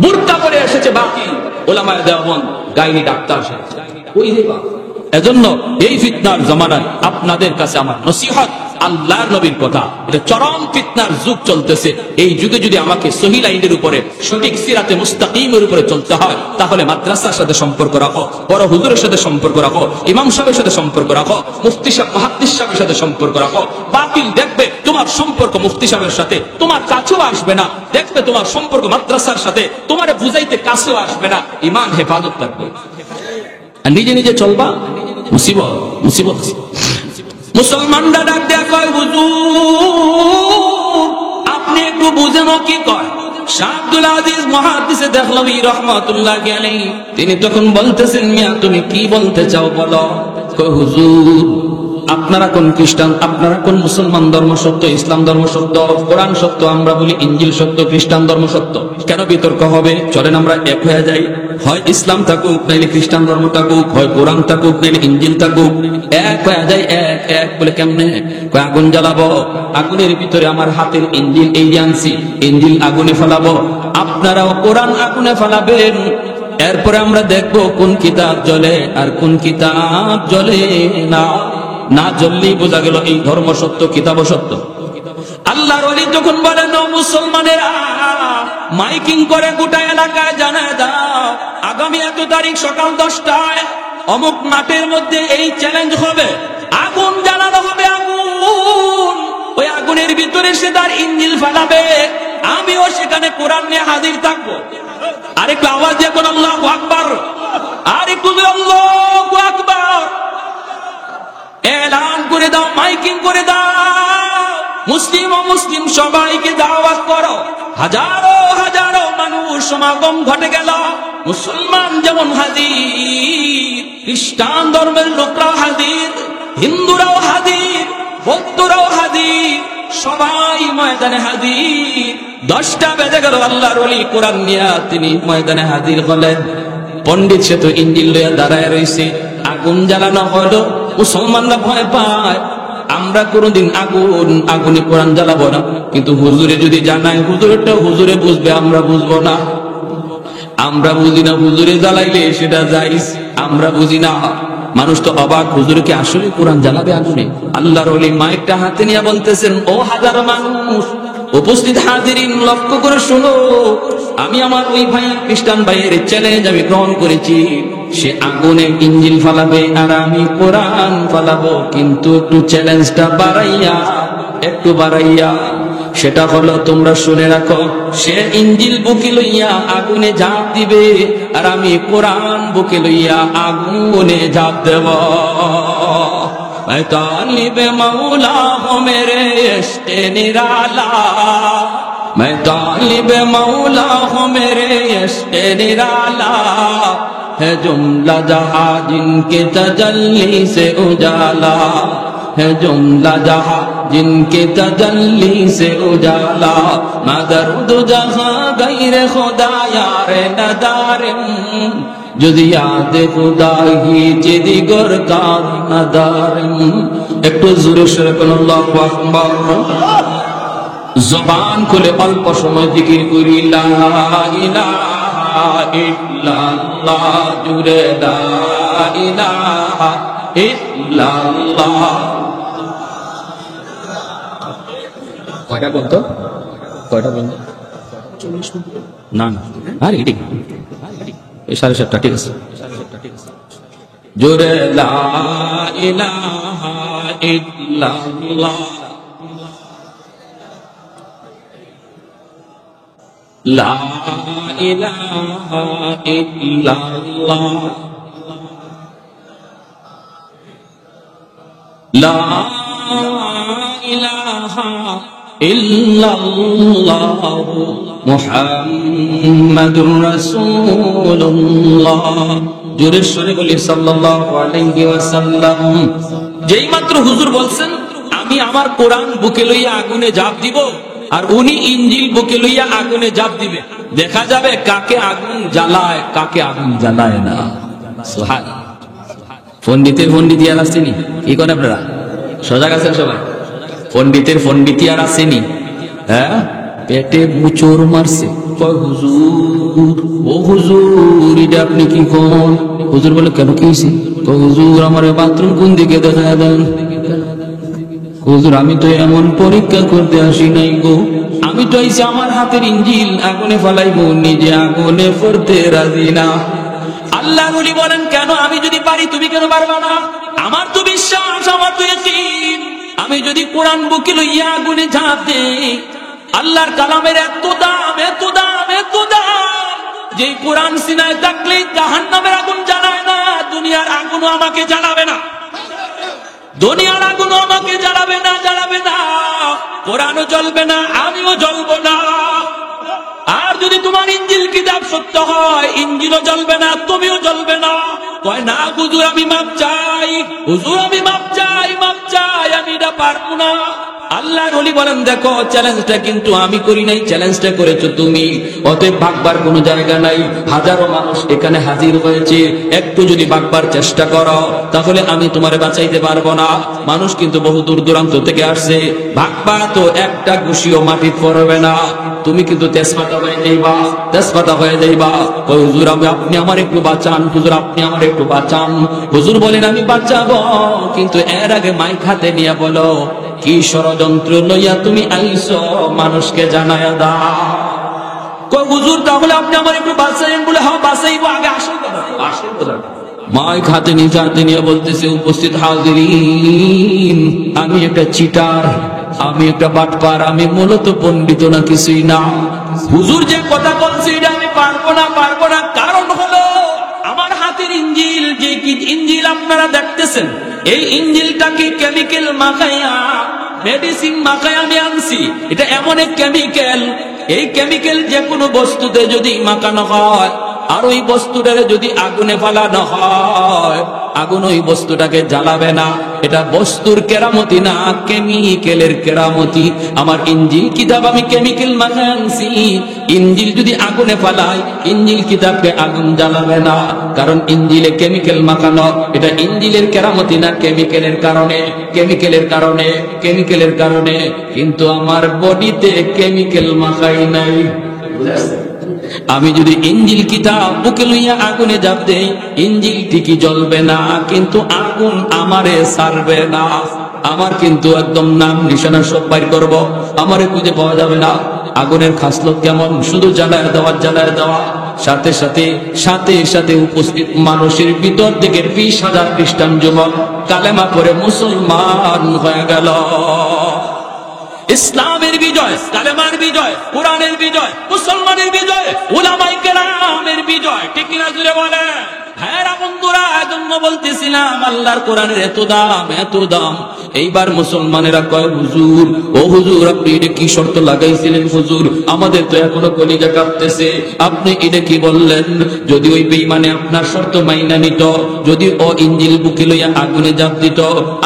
বুরকা পরে এসেছে বাতিল, উলামায়ে দেওবন্দ গাইনি ডাক্তার সেজেছে। ওই রে বাবা, এজন্য এই ফিতনার জমানায় আপনাদের কাছে আমার নসিহত, আল্লাহর নবীর কথা, এটা চরম ফিতনার যুগ চলতেছে। এই যুগে যদি আমাকে সহিহ লাইনের উপরে, সঠিক সিরাতে মুস্তাকিমের উপরে চলতে হয়, তাহলে মাদ্রাসার সাথে সম্পর্ক রাখো, বড় হুজুরের সাথে সম্পর্ক রাখো, ইমাম সাহেবের সাথে সম্পর্ক রাখো, মুফতি সাহেব মুহাদ্দিস সাহেবের সাথে সম্পর্ক রাখো। বাতিল দেখবে তোমার সম্পর্ক মুফতি সাহেবের সাথে তোমার কাছেও আসবে না, দেখবে তোমার সম্পর্ক মাদ্রাসার সাথে তোমার বুঝাইতে কাছেও আসবে না। ঈমান হেফাজত থাকবে, নিজে নিজে চলবা, মুসিবত মুসিবত। মুসলমানরা ডাক দেয়া কয় হুজুর আপনি একটু বুঝেন কি কয়। শাহ আব্দুল আজিজ মুহাদ্দিস দেহলভী রহমাতুল্লাহি আলাইহি তিনি তখন বলতেছেন, মিয়া তুমি কি বলতে চাও বলো। কয় হুজুর আপনারা কোন খ্রিস্টান, আপনারা কোন মুসলমান ধর্ম সত্য, ইসলাম ধর্ম সত্য, কোরআন সত্য, আমরা বলি ইঞ্জিল সত্য, খ্রিস্টান ধর্ম সত্য। কেন বিতর্ক হবে? চলেন আমরা এক হয়ে যাই, হয় ইসলাম থাকুক নাইলে খ্রিস্টান ধর্ম থাকুক, হয় কোরআন থাকুক নাইলে ইঞ্জিল থাকুক, এক হয়ে যাই। এক বলে কেমনে? আগুন জ্বালাবো, আগুনের ভিতরে আমার হাতের ইঞ্জিল এই আনছি, ইঞ্জিল আগুনে ফেলাবো, আপনারাও কোরআন আগুনে ফেলাবেন। এরপরে আমরা দেখবো কোন কিতাব জ্বলে আর কোন কিতাব জ্বলে না। না জ্বললেই বোঝা গেল এই ধর্ম সত্য, কিতাব সত্য। আল্লাহর ওলি যখন বলেন ও মুসলমানেরা, মাইকিং করে গোটা এলাকায় জানায় দাও আগামী এত তারিখ সকাল 10টায় অমুক মাঠের মধ্যে এই চ্যালেঞ্জ হবে, আগুন জ্বালানো হবে, আগুন, ওই আগুনের ভিতরে সে তার ইঞ্জিল ফেলাবে, আমিও সেখানে কোরআন নিয়ে হাজির থাকবো। আরেকটু আওয়াজ দিয়ে কোন আল্লাহু আকবার, আরেকটু আল্লাহু আকবার। এলান করে দাও, মাইকিং করে দাও, মুসলিম ও মুসলিম সবাইকে দাওয়াত করো। হাজারো হাজারো মানুষ সমাগম ঘটে গেল। মুসলমান যেমন হাজির, খ্রিস্টান ধর্মের লোকরাও হাজির, হিন্দুরাও হাজির, বৌদ্ধরাও হাজির, সবাই ময়দানে হাজির। 10টা বেজে গেল, আল্লাহর ওলি কোরআন নিয়ে তিনি ময়দানে হাজির হলেন। পণ্ডিত সে তো ইঞ্জিল লইয়া দাঁড়ায় রয়েছে। আগুন জ্বালানো হলো, মুসলমানরা ভয় পায়। আমরা কোনদিন আগুনে কোরআন জ্বালাবো না, কিন্তু হুজুরে যদি জানায়, হুজুরেরটা হুজুরে বুঝবে, আমরা বুঝবো না। আমরা বুঝি না, হুজুরে জ্বালাইলে সেটা জায়েজ, আমরা বুঝি না। মানুষ তো অবাক, হুজুরকে আসলে কোরআন জ্বালাবে আগুনে? আল্লাহর ওলি মাইকটা হাতে নিয়ে বলতেছেন, ও হাজারো মানুষ, উপস্থিত হাজিরিন, লক্ষ্য করে শোনো, আমি আমার ওই ভাই খ্রিস্টান ভাইয়ের চ্যালেঞ্জ আমি গ্রহণ করেছি। সে আগুনে ইঞ্জিল ফালাবে আর আমি কোরআন ফালাবো, কিন্তু একটু চ্যালেঞ্জটা বাড়াইয়া, সেটা হলো তোমরা শুনে রাখো, সে ইঞ্জিল বুকে লইয়া আগুনে ঝাঁপ দিবে আর আমি কোরআন বুকে লইয়া আগুনে ঝাঁপ দেব। मैं तालिब मौला हूँ मेरे इश्क़ निराला, मैं तालिब मौला हूँ मेरे इश्क़ निराला, है जुमला जहाँ जिनके तजल्ली से उजाला, है जुमला जहाँ जिनके तजल्ली से उजाला, मदरुद जहाँ गैर खुदा यार नदारिम, যদি याद खुदा ही जिदी गुरकार नदारिम। একটু জোরে সরে বলুন আল্লাহু আকবার। জবান খুলে অল্প সময় জিকির করি, লা ইলাহা ইল্লাল্লাহ, জুরে লা ইলাহা ইল্লাল্লাহ। কয়টা বলতো? না না, আরে ঠিক 7:30, ঠিক আছে। জোরে লা ইলাহা ইল্লাল্লাহ, লা ইলাহা ইল্লাল্লাহ, লা ইলাহা ইল্লাল্লাহ মুহাম্মাদুর রাসূলুল্লাহ। জোরে সরে বলি সাল্লাল্লাহু আলাইহি ওয়াসাল্লাম। যেই মাত্র হুজুর বলছেন আমি আমার কোরআন বুকে লইয়া আগুনে ঝাঁপ দিব, আর উনি ইঞ্জিল বুকে লইয়া আগুনে ঝাঁপ দিবে, দেখা যাবে কাকে আগুন জ্বালায় কাকে আগুন জ্বালায় না। সুবহানাল্লাহ। পণ্ডিতের আর আসেনি, কি করেন আপনারা? সজাগ আছেন সবাই? পণ্ডিতের আর আসেনি? হ্যাঁ, পেটে মুচোর মারছে, হুজুর, ও হুজুর, এটা আপনি কি কোন? হুজুর বলে, কেন কি হয়েছে? হুজুর, আমার বাথরুম কোন দিকে দেখা দেন? হুজুর, আমি তো এমন পরীক্ষা করতে আসি নাই গো, আমি তো আইছি আমার হাতের ইঞ্জিল আগুনে ফেলাইবো, নিজে আগুনে পড়তে রাজি না। আল্লাহর ওলি বলেন, কেন? আমি যদি পারি তুমি কেন পারবা না? আমার তো বিশ্বাস, আমার তো ইয়াকিন, আমি যদি কোরআন বুকে লইয়া আগুনে ঝাঁপ দেই, আল্লাহর কালামের এত দাম, এত দাম, এত দাম, যে কোরআন সিনায় থাকলে জাহান্নামের আগুন জ্বালায় না, দুনিয়ার আগুনও আমাকে জ্বালাবে না, দুনিয়ার আগুনও আমাকে জ্বালাবে না, জ্বালাবে না। কোরআনও জ্বলবে না, আমিও জ্বলবো না। আর যদি তোমার ইঞ্জিল কিতাব সত্য হয়, ইঞ্জিলও জ্বলবে না, তুমিও জ্বলবে না। কয় না হুজুর, আমি মাপ চাই, হুজুর আমি মাপ চাই, মাপ চাই, আমি এটা পারবো না। আল্লাহর ওলি বলেন, দেখো চ্যালেঞ্জটা কিন্তু আমি করি নাই, চ্যালেঞ্জটা করেছো তুমি, অতএব ভাগবার কোনো জায়গা নাই। হাজারো মানুষ এখানে হাজির হয়েছে, একটু যদি ভাগবার চেষ্টা করো তাহলে আমি তোমারে বাঁচাইতে পারবো না। মানুষ কিন্তু বহু দূর দূরান্ত থেকে আসছে, ভাগবা তো একটা ঘুষিও মাটি পড়বে না, তুমি কিন্তু তেজপাতা হয়ে যাইবা, তেজপাতা হয়ে যাইবা। হুজুর, আপনি আমার একটু বাঁচান, হুজুর আপনি আমার একটু বাঁচান। হুজুর বলেন, আমি বাঁচাবো, কিন্তু এর আগে মাইক হাতে নিয়ে বলো, কি ষড়যন্ত্র লইয়া তুমি আইছো, মানুষকে জানায়া দাও। কই হুজুর, তাহলে আপনি আমার একটু বাঁচাইন? বলে হ্যাঁ বাঁচাইবো, আগে আসল কথা, আসল কথা। মাইক হাতে নিয়ে বলতেছে, উপস্থিত হাজিরিন, আমি একটা চিটার, আমি একটা বাটপার, আমি মূলত পণ্ডিত না, কিছুই না। হুজুর যে কথা বলছে এটা আমি পারবো না, কারণ হলো আমার হাতের ইঞ্জিল, যে কি ইঞ্জিল আপনারা দেখতেছেন, এই ইঞ্জিলটাকে কেমিক্যাল মাখাইয়া, মেডিসিন মাখাইয়া আমি আনছি। এটা এমন এক কেমিক্যাল, এই কেমিক্যাল যে কোনো বস্তুতে যদি মাখানো হয় আর ওই বস্তুটাকে যদি আগুনে ফেলানো হয়, আগুন ওই বস্তুটাকে জ্বালাবে না। এটা বস্তুর কেরামতি না, কেমিক্যালের কেরামতি। আমার ইঞ্জিল কিতাব আমি কেমিক্যাল মাখায় আনছি। ইঞ্জিল যদি আগুনে ফেলায়, ইঞ্জিল কিতাবকে আগুন জ্বালাবে না, কারণ ইঞ্জিলে কেমিক্যাল মাখানো। এটা ইঞ্জিলের কেরামতি না, কেমিক্যালের কারণে। কিন্তু আমার বডিতে কেমিক্যাল মাখাই নাই। আমি যদি ইঞ্জিল কিতাব বুকে লইয়া আগুনে জাপ দেই, ইঞ্জিল ঠিকই জ্বলবে না, কিন্তু আগুন আমারে ছাড়বে না। আমার কিন্তু একদম নাম নিশানা সব বাইর করবো, আমারে খুঁজে পাওয়া যাবে না। আগুনের খাসলত কেমন? শুধু জ্বালায় দেওয়া, সাথে সাথে উপস্থিত মানুষের ভিতর থেকে 20,000 খ্রিস্টান যুবক কালেমা করে মুসলমান হয়ে গেল। ইসলামের বিজয়, কালেমার বিজয়, কোরআনের বিজয়, মুসলমানের বিজয়, উলামায়ে কেরামের বিজয়। ঠিক কিনা জুড়ে বলে? হ্যাঁ বন্ধুরা, এজন্য বলতেছিলাম আল্লাহর কোরআনের এত দাম। এইবার মুসলমানেরা কয়, হুজুর, ও হুজুর, আপনি এটা কি শর্ত লাগাইছিলেন হুজুর? আমাদের তো এখনো কলিজা কাঁপতেছে। আপনি এটা কি বললেন? যদি ওই বেঈমানে আপনার শর্ত মাইনা নিত, যদি ও ইঞ্জিল বুকে লইয়া আগুনে জাপ দিত,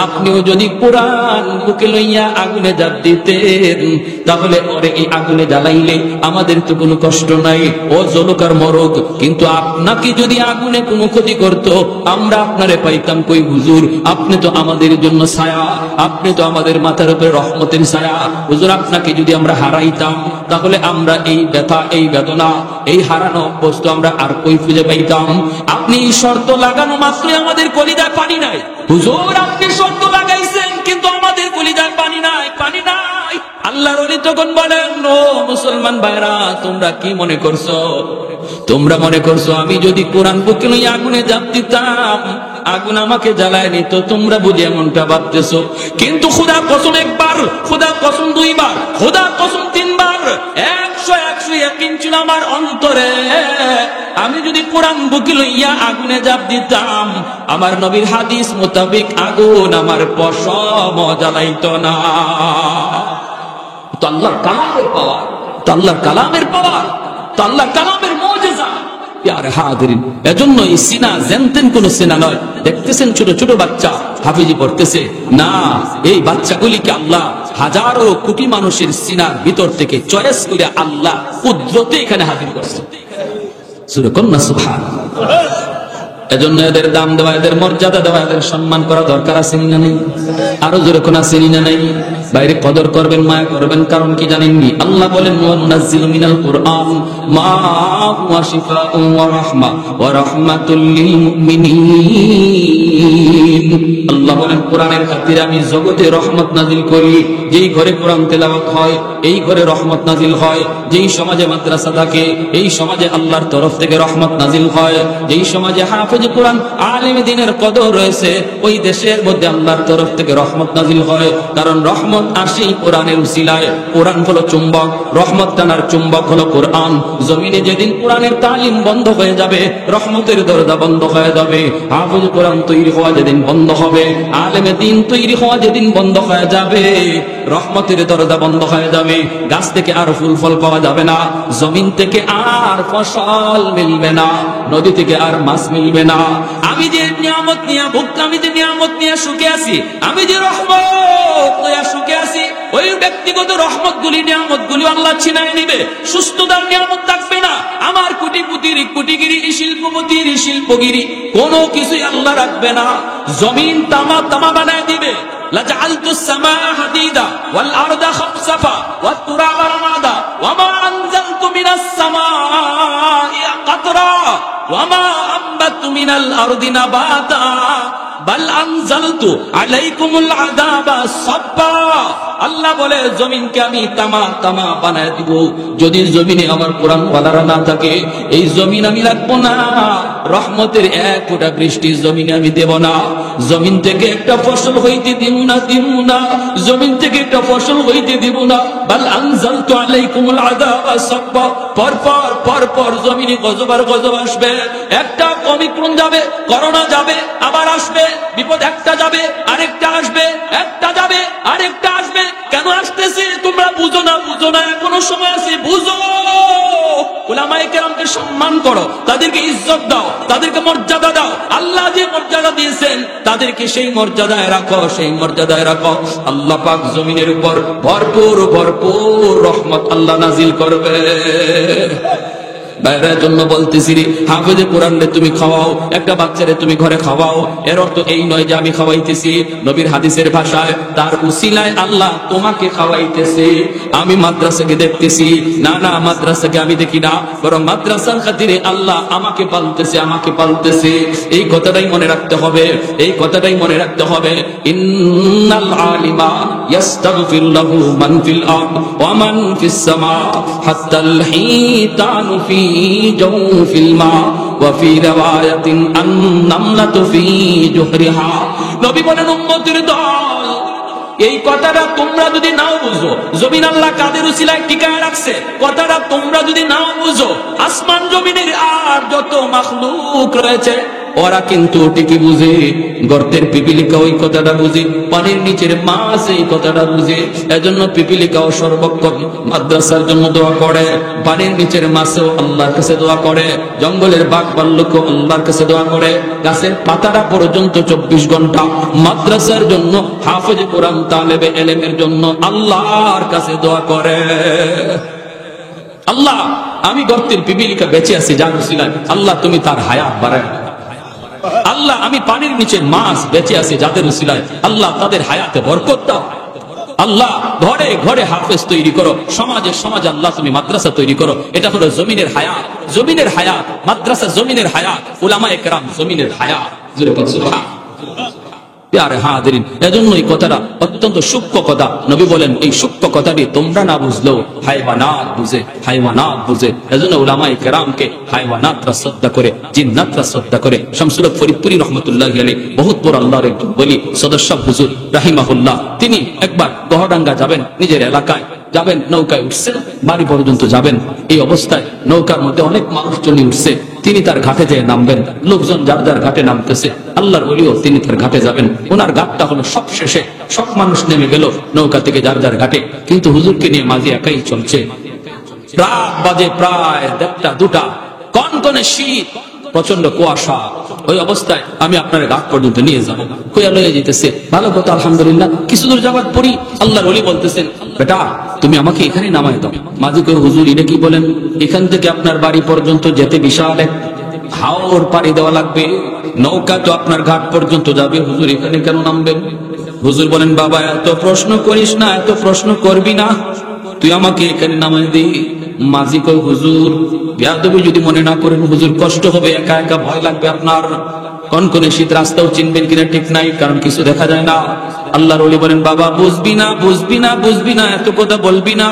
আপনিও যদি কোরআন বুকে লইয়া আগুনে জাপ দিতেন, তাহলে ওরে এই আগুনে জ্বালাইলে আমাদের তো কোনো কষ্ট নাই, ও জলকার মরক। কিন্তু আপনাকে যদি আগুনে কোনো ক্ষতি করত, আমরা আপনারে পাইতাম কই হুজুর? আপনি তো আমাদের জন্য ছায়া, আপনি তো আমাদের মাথার উপরে রহমতের ছায়া। হুজুর, আপনাকে যদি আমরা হারাইতাম, তাহলে আমরা এই ব্যথা, এই বেদনা, এই হারানো বস্তু আমরা আর কই খুঁজে পাইতাম? আপনি শর্ত লাগানো মাত্রই আমাদের কলিজায় পানি নাই। হুজুর, আপনি শর্ত লাগাইছেন, কিন্তু আমাদের কলিজায় পানি নাই। আল্লাহর ওলি তখন বলেন, ও মুসলমান ভাইরা, তোমরা কি মনে করছো? তোমরা মনে করছো আমি যদি কোরআন বুকে লইয়া আগুনে জাপ দিতাম, আগুন আমাকে জ্বালায় নিত? তোমরা বুঝি এমনটা ভাবতেছো। কিন্তু খোদা কসম একবার, খোদা কসম দুইবার, খোদা কসম তিনবার, 100 ইয়াকিন ছিল আমার অন্তরে। আমি যদি কোরআন বুকে লইয়া আগুনে জাপ দিতাম, আমার নবীর হাদিস মোতাবেক আগুন আমার পশম জ্বালাইতো না। তো আল্লাহর কালামের পাওয়ার, তো আল্লাহর কালামের পাওয়ার, তো আল্লাহর কালামের মুজিজা। প্যারে হাজিরিন, এজন্য এই সিনা জানতেন কোন সিনা নয়। দেখতেছেন ছোট ছোট বাচ্চা হাফিজি পড়তেছে না, এই বাচ্চাগুলিকে আল্লাহ হাজারো কোটি মানুষের সিনার ভিতর থেকে চয়েস করে আল্লাহ কুদরতে এখানে হাজির করছে। সূরা কন্যা, সুবহানাল্লাহ। এজন্য এদের দাম দেওয়া, এদের মর্যাদা দেওয়া, এদের সম্মান করা দরকার আছে না নেই? আরো জোরে কোন আছে না নাই? বাইরে কদর করবেন, মায়া করবেন। কারণ কি জানেননি? আল্লাহ বলেন, ওয়ানুনাজ্জিলু মিনাল কুরআন মা হুয়া শিফাউন ওয়া রাহমাতুল লিল মুমিনিন। আল্লাহ বলেন, কোরআনের খাতিরে আমি জগতে রহমত নাজিল করি। যেই ঘরে কোরআন তেলাওয়াত হয়, এই ঘরে রহমত নাজিল হয়। যেই সমাজে মাদ্রাসা থাকে, এই সমাজে আল্লাহর তরফ থেকে রহমত নাজিল হয়। যেই সমাজে হাফেজ কোরআন, আলেম দ্বীনের কদর রয়েছে, ওই দেশের মধ্যে আল্লাহর তরফ থেকে রহমত নাজিল হয়। কারণ রহমত আসে কোরআনের উসিলায়। কোরআন হলো চুম্বক, রহমত টানার চুম্বক হলো কোরআন। জমিনে যেদিন কোরআনের তালিম বন্ধ হয়ে যাবে, রহমতের দরজা বন্ধ হয়ে যাবে। হাফেজ কোরআন তৈরি হওয়া যেদিন বন্ধ হবে, আলেমে দ্বীন তৈরি হওয়া যেদিন বন্ধ হয়ে যাবে, রহমতের দরজা বন্ধ হয়ে যাবে। গাছ থেকে আর ফুল ফল পাওয়া যাবে না, জমিন থেকে আর ফসল মিলবে না, নদী থেকে আর মাছ মিলবে না। আমি যে নিয়ামত নিয়ে ভুক্ত, আমি যে নিয়ামত নিয়ে সুখে আছি, আমি যে রহমত নিয়ে সুখে আছি, ওই ব্যক্তিগত রহমত গুলি, নিয়ামত গুলি আল্লাহ ছিনায় নিবে। সুস্থতার নিয়ামত থাকবে না। আমার কোটিপতির কোটিগিরি, শিল্পপতির শিল্পগিরি, কোনো কিছুই আল্লাহ রাখবে না। জমিন তামা তামা বানায় দিবে। লাজআলতু সামাআ হাদিদা ওয়াল আরদা খাসফা ওয়াত তুরাবা রামাদা ওয়ামা আনজালতু মিনাস সামাই কাতরা ওয়ামা আনবাতু মিনাল আরদি নাবাতা বাল আনজালতু আলাইকুমুল আযাবা সাব্বা। আল্লাহ বলে জমিনকে আমি তামা তামা বানায় দিব। যদি জমিনে আমার কোরআন ওয়ালারা না থাকে, এই জমিন আমি রাখবো না। রহমতের এক ফোঁটা বৃষ্টি জমিনে আমি দেব না। জমিন থেকে একটা ফসল হইতে দিব না। জমিন থেকে একটা ফসল হইতে দিব না। বাল আনজালতু আলাইকুমুল আযাবা সাব্বা। পর জমিনে গজব আর গজব আসবে। একটা অমিক্রণ যাবে, করোনা যাবে, আবার আসবে। বিপদ একটা যাবে, আরেকটা আসবে, একটা যাবে, আরেকটা আসবে। কেন আসতেছে তোমরা বুঝো না? এখনো সময় আছে, বুঝো। উলামায়ে কেরামকে সম্মান করো, তাদেরকে ইজ্জত দাও, তাদেরকে মর্যাদা দাও। আল্লাহ যে মর্যাদা দিয়েছেন তাদেরকে সেই মর্যাদায় রাখো। আল্লাহ পাক জমিনের উপর ভরপুর রহমত আল্লাহ নাজিল করবে। বাইরের জন্য বলতেছি, হাফেজে কোরআন রে তুমি খাওয়াও, একটা বাচ্চারে তুমি ঘরে খাওয়াও। এর অর্থ এই নয় যে আমি খাওয়াইতেছি। নবীর হাদিসের ভাষায় তার উসিলায় আল্লাহ তোমাকে খাওয়াইতেছে। আমি মাদ্রাসাকে দেখতেছি না, মাদ্রাসাকে আমি দেখি না, বরং মাদ্রাসার খাতিরে আল্লাহ আমাকে পালতেছে। এই কথাটাই মনে রাখতে হবে। ইন্নাল আলিমা ইস্তাগফিরু লাহু মান ফিল আরদ ওয়া মান ফিস সামা হাত্তাল হিতানু ফি জওফিল মা ওয়া ফি রাওয়ায়াতিন আন-নামলাতু ফি জুহরিহা। নবী বলেন, উম্মতের দল, এই কথাটা তোমরা যদি নাও বুঝো, জমিন আল্লাহ কাদের উসিলায় টিকায় রাখছে, কথাটা তোমরা যদি নাও বুঝো, আসমান জমিনের আর যত মাখলুক রয়েছে ওরা কিন্তু ঠিকই বুঝে। গর্তের পিপিলিকা ওই কথাটা বুঝে, পানির নিচের মাছ এই কথাটা বুঝে। এজন্য পিপিলিকাও সর্বক্ষণ মাদ্রাসার জন্য দোয়া করে, পানির নিচের মাছও আল্লাহর কাছে দোয়া করে, জঙ্গলের বাঘ ভাল্লুকও আল্লাহর কাছে দোয়া করে, গাছের পাতাটা পর্যন্ত 24 ঘন্টা মাদ্রাসার জন্য, হাফেজ কোরআন তালেবে ইলমের জন্য আল্লাহর কাছে দোয়া করে। আল্লাহ, আমি গর্তের পিপিলিকা বেঁচে আছি যার উসিলায়, আল্লাহ তুমি তার হায়াত বাড়ায়। আল্লাহ, আমি পানির নিচের মাছ বেঁচে আছি যাদের উসিলায়, আল্লাহ তাদের হায়াতে বরকত দাও। আল্লাহ, ঘরে ঘরে হাফেজ তৈরি করো, সমাজে আল্লাহ তুমি মাদ্রাসা তৈরি করো। এটা হলো জমিনের হায়াত, মাদ্রাসা জমিনের হায়াত, উলামায়ে কেরাম জমিনের হায়াত। প্যারে হাজিরিন, এজন্য এই কথাটা অত্যন্ত সূক্ষ্ম কথা। নবী বলেন, এই সূক্ষ্ম কথাটি তোমরা না বুঝলেও হাইওয়ানাত বুঝে। এজন্য উলামায়ে কেরামকে হাইওয়ানাতরা শ্রদ্ধা করে, জিন্নাতরা শ্রদ্ধা করে। শামসুল হক ফরিদপুরি রহমতুল্লাহি আলাইহি বহুত বড় আল্লাহর একজন ওলি, সদস্য হুজুর রাহিমাহুল্লাহ, তিনি একবার গহডাঙ্গা যাবেন, নিজের এলাকায় যাবেন, নৌকায় উঠছেন, বাড়ি পর্যন্ত যাবেন। এই অবস্থায় নৌকার মধ্যে অনেক মানুষ চলে উঠছে। তিনি তার ঘাটে যেয়ে নামবেন, লোকজন যার যার ঘাটে নামতেছে। আল্লাহর ওলিও তিনি তার ঘাটে যাবেন। ওনার ঘাটটা হলো সব শেষে, সব মানুষ নেমে গেল নৌকা থেকে যার যার ঘাটে, কিন্তু হুজুরকে নিয়ে মাঝি একাই চলছে। রাত বাজে প্রায় 1টা 2টা, কনকনে শীত, প্রচন্ড কুয়াশা। ওই অবস্থায় আমি আপনার ঘাট পর্যন্ত নিয়ে যাবো, কইয়া লয়ে যেতেছে। ভালো কথা, আলহামদুলিল্লাহ। কিছু দূর যাওয়ার পরই আল্লাহর ওলি বলতেছেন, বেটা তুমি আমাকে এখানে নামায় দাও। মাঝি কই, হুজুর এটা কি বলেন? এখান থেকে আপনার বাড়ি পর্যন্ত যেতে বিশাল এক হাওর পাড়ি দেওয়া লাগবে, নৌকা তো আপনার ঘাট পর্যন্ত যাবে, হুজুর এখানে কেন নামবেন? হুজুর বলেন, বাবা এত প্রশ্ন করিস না, এত প্রশ্ন করবি না, তুই আমাকে এখানে নামায় দে। মাঝি কই, হুজুর বেয়াদবি যদি মনে না করেন, হুজুর কষ্ট হবে, একা একা ভয় লাগবে আপনার, কনকনে শীত, রাস্তাও চিনবেন কিনা ঠিক নাই, কারণ কিছু দেখা যায় না। আল্লাহর ওলি বলেন, বাবা বুঝবি না, এত কথা বলবি না,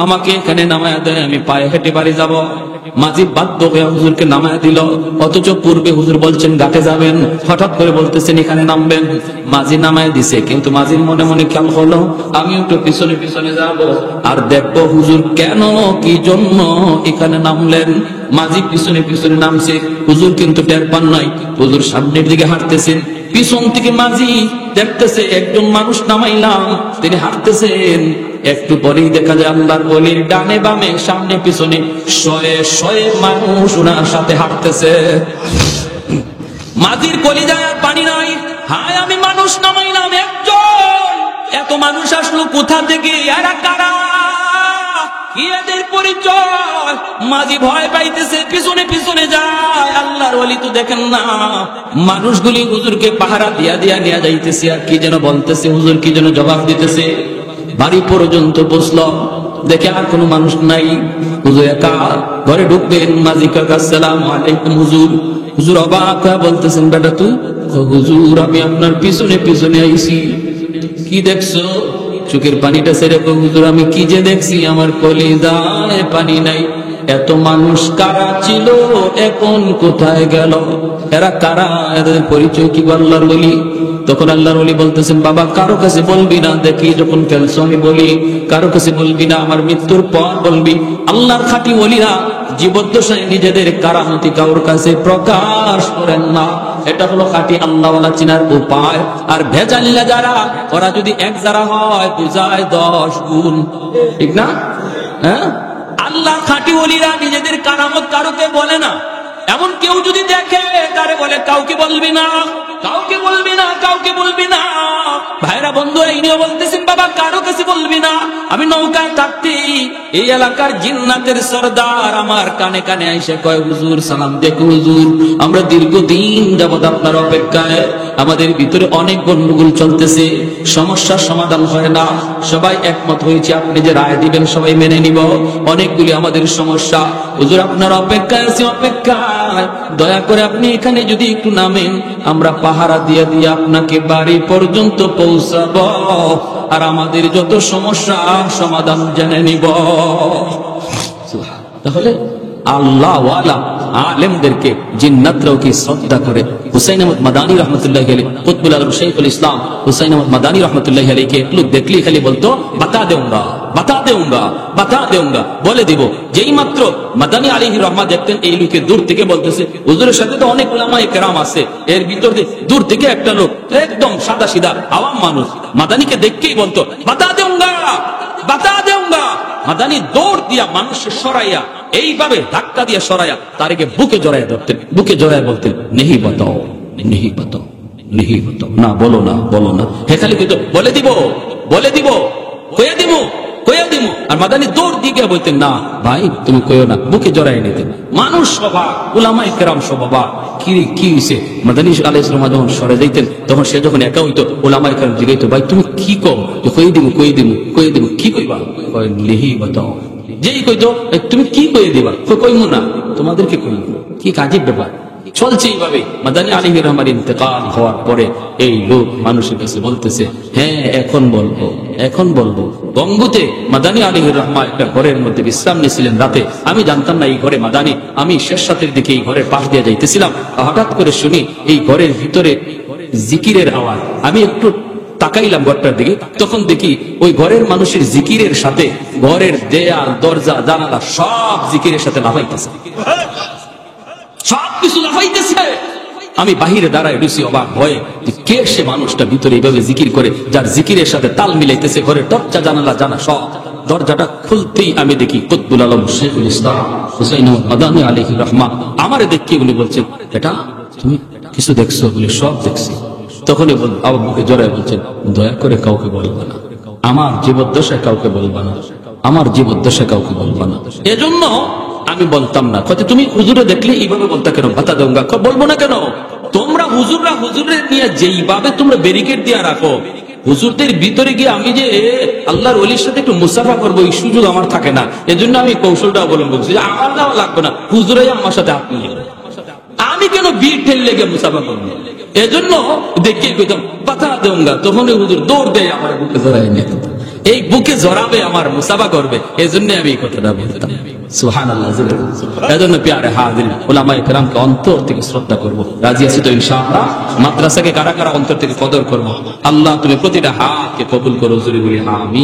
আমাকে এখানে নামায়া দেয়, আমি পায়ে হেঁটে বাড়ি যাব। মাঝি বাধ্য হয়ে হুজুরকে নামায়া দিল, অথচ পূর্বে হুজুর বলছেন ঘাটে যাবেন, হঠাৎ করে বলতেছেন এখানে নামবেন। মাঝি নামায়া দিছে, কিন্তু মাঝির মনে মনে খেয়াল হলো আমি একটু পিছনে যাব আর দেখবো হুজুর কেন কি জন্য এখানে নামলেন। মাঝি পিছনে নামছে, হুজুর কিন্তু টের পান নাই। হুজুর সামনের দিকে হাঁটতেছেন, পিছন থেকে মাঝি দেখতেছে একজন মানুষ নামাইলাম, তিনি হাঁটতেছেন। একটু পরেই দেখা যায় আল্লাহর ওলির ডানে বামে সামনে পিছনে শয়ে মানুষ ওনার সাথে হাঁটতেছে। মাঝির কলিজায় পানি নাই, হায় আমি মানুষ নামাইলাম একজন, এত মানুষ আসলো কোথা থেকে, এরা কারা, কি এদের পরিচয়? মাঝি ভয় পাইতেছে, পিছনে যায়। আল্লাহর ওলি তো দেখেন না, মানুষগুলি হুজুরকে পাহারা দিয়া নিয়ে যাইতেছে, আর কি যেন বলতেছে, হুজুর কি যেন জবাব দিতেছে। বাড়ি পর্যন্ত বসল, দেখে আর কোনো মানুষ নাই, হুজুর একা। ঘরে ঢুকবেন, মাঝি কাকা আসসালামু আলাইকুম হুজুর, হুজুর অবাক হয়ে বলতেছেন, বেটা তুই? হুজুর আমি আপনার পিছনে পিছনে আইছি। কি দেখছো? চোখের পানিটা ছেড়ে হুজুর আমি কি যে দেখছি, আমার কলিজায় পানি নাই। এত মানুষ কারা ছিল, এখন কোথায় গেল? এরা কারা? এদের পরিচয় কি? আল্লাহর ওলি। তখন আল্লাহর ওলি বলতেছেন, বাবা কারো কাছে বলবি না, দেখি যখন ফেলছো আমি বলি, কারো কাছে বলবি না, আমার মৃত্যুর পর বলবি। আল্লাহর খাঁটি ওলিরা জীবদ্দশায় নিজেদের কারামতি কারোর কাছে প্রকাশ করেন না। এটা হলো খাঁটি আল্লাহওয়ালা চিনার উপায়। আর ভেজালিলা যারা, ওরা যদি এক যারা হয় বুঝায় 10 গুণ, ঠিক না? হ্যাঁ, আল্লাহর খাঁটি ওলিরা নিজেদের কারামত কারোকে বলে না। এমন কেউ যদি দেখে, তারে বলে কাউকে বলবি না, কাউকে বলবি না, কাউকে বলবি না। ভাইরা বন্ধুরা, ইনিও বলতেছেন বাবা কারো কাছে বলবি না। আমি নৌকায় থাকতেই এই এলাকার জিন্নাতের সরদার আমার কানে কানে এসে কয়, হুজুর সালাম দেখো হুজুর, আমরা দীর্ঘদিন যাবত আপনার অপেক্ষায়, আমাদের ভিতরে অনেক গন্ডগোল চলতেছে, সমস্যার সমাধান হয় না, সবাই একমত হয়েছে আপনি যে রায় দিবেন সবাই মেনে নিব। অনেকগুলি আমাদের সমস্যা, হুজুর আপনার অপেক্ষায় আছি, অপেক্ষায়, দয়া করে আপনি এখানে যদি একটু নামেন, আমরা পাহারা দিয়ে দিয়ে আপনাকে বাড়ি পর্যন্ত পৌঁছাবো, আর আমাদের যত সমস্যা সমাধান জেনে নিব। তাহলে আল্লাহ ওয়ালা আলেমদেরকে জিন্নাতরাও কি শ্রদ্ধা করে। হুসাইন আহমদ মাদানী রহমতুল্লাহি আলাইহি, কুতবুল আলম শাইখুল ইসলাম হুসাইন আহমদ মাদানী রহমতুল্লাহি আলাইহি এক লোক দেখলি খালি বলতো, বাতা দেউঙ্গা, বাতা দেউঙ্গা, বাতা দেউঙ্গা, বলে দিব। যেই মাত্র মাদানী আলাইহি রহমত দেখতেন এই লোকে দূর থেকে বলতেছে, হুজুরের সাথে তো অনেক উলামায়ে কেরাম আছে, এর ভিতর দিয়ে দূর থেকে একটা লোক একদম সাদা সিধা আওয়াম মানুষ মাদানীকে দেখকেই বলতো, বাতা দেউঙ্গা, বাতা দেউঙ্গা। মাদানী দৌড় দিয়া মানুষের সরাইয়া, এইভাবে ধাক্কা দিয়া সরাইয়া তারিকে বুকে জড়াইয়া ধরতেন, বুকে জড়াইয়া বলতেন, নেহি বাতাও, নেহি বাতাও, নেহি বাতাও, না বলো না, বলো না। হে খালি কইতো বলে দিব, বলে দিব, কইয়া দিব, কইয়া দিব। আর মাদানী দৌড় দিয়ে গিয়া বলতেন, না ভাই তুমি কইও না, বুকে জড়াই নিতেন। মানুষ স্বভাব, উলামায়ে কেরাম স্বভাব। কি হইছে? মাদানী আলাইহিস সালাম যখন সরে যাইতেন, তখন সে যখন একা হইতো, উলামায়ে কেরাম জিগাইতো, ভাই তুমি কি কও? কই দিব, কই দিব, কই দিব, কি কইবা? কয় লিহি বাতাও। যেই কইতো তুমি কি কইয়ে দিবা? কইমু না, তোমাদেরকে কইব। কি আজীব ব্যাপার চলছে এইভাবে। মাদানী আলাইহির রহমার ইন্তেকাল হওয়ার পরে এই লোক মানুষের কাছে বলতেছে, হ্যাঁ এখন বলবো, এখন বলবো। বঙ্গুতে মাদানী আলাইহির রহমা একটা ঘরের মধ্যে বিশ্রাম নিয়েছিলেন রাতে। আমি জানতাম না এই ঘরে মাদানী। আমি শেষ রাতের দিকে এই ঘরের পাশ দিয়ে যাইতেছিলাম, হঠাৎ করে শুনি এই ঘরের ভিতরে জিকিরের আওয়াজ। আমি একটু তাকাইলাম ঘরটার দিকে, তখন দেখি ওই ঘরের মানুষের জিকিরের সাথে ঘরের দেয়াল, দরজা, জানালা সব জিকিরের সাথে লাফাইতেছে, সবকিছু লাফাইতেছে। আমি বাহিরে দাঁড়ায় রয়েছি অবাক ভয়ে, কে সে মানুষটা ভিতরে এইভাবে জিকির করে, যার জিকিরের সাথে তাল মিলাইতেছে। ঘরের দরজা, জানালা, জানা সব। দরজাটা খুলতেই আমি দেখি কুতবুল আলম শাইখুল ইসলাম হুসাইন মাদানী আলাইহির রহমা আমারে দেখি উনি বলছেন, এটা তুমি কিছু দেখছো? বলে সব দেখছি। তখনই আবার বুকে জড়ায় বলছেন, দয়া করে কাউকে বলবা না, আমার জীবদ্দশায় কাউকে বলবা না, আমার জীবদ্দশায় কাউকে বলবা না। এজন্য আমি বলতাম না। কত তুমি হুজুরে দেখলে এইভাবে বলতা কেন? ভাতা দেউঙ্গা বলবো না কেন? তোমরা হুজুররা হুজুরের নিয়ে যেইভাবে তোমরা ব্যারিকেড দিয়ে রাখো, হুজুরদের ভিতরে গিয়ে আমি যে আল্লাহর ওলির সাথে একটু মুসাফা করবো, এই সুযোগ আমার থাকে না। এজন্য আমি কৌশলটা অবলম্বন করছি, আমার দেওয়া লাগবে না, হুজুরাই আমার সাথে আপনি, আমি কেন ভিড় ঠেল লেগে মুসাফা করবো? এজন্য দেখে কইতাম বাতা দেউঙ্গা, তখন হুজুর দৌড় দেয় আমার বুকে জড়াই নিয়ে, এই বুকে জড়াবে, আমার মুসাফা করবে। এজন্য আমি এই কথাটা বলতাম। সুবহানাল্লাহ। এজন্য প্যারে হাজির উলামায়ে কেরামকে অন্তর থেকে শ্রদ্ধা করব। রাজি আছি তো ইনশাআল্লাহ? মাদ্রাসাকে কারা কারা অন্তর থেকে কদর করব? আল্লাহ তুমি প্রতিটা হাতকে কবুল করো, জোরে বলি আমিন।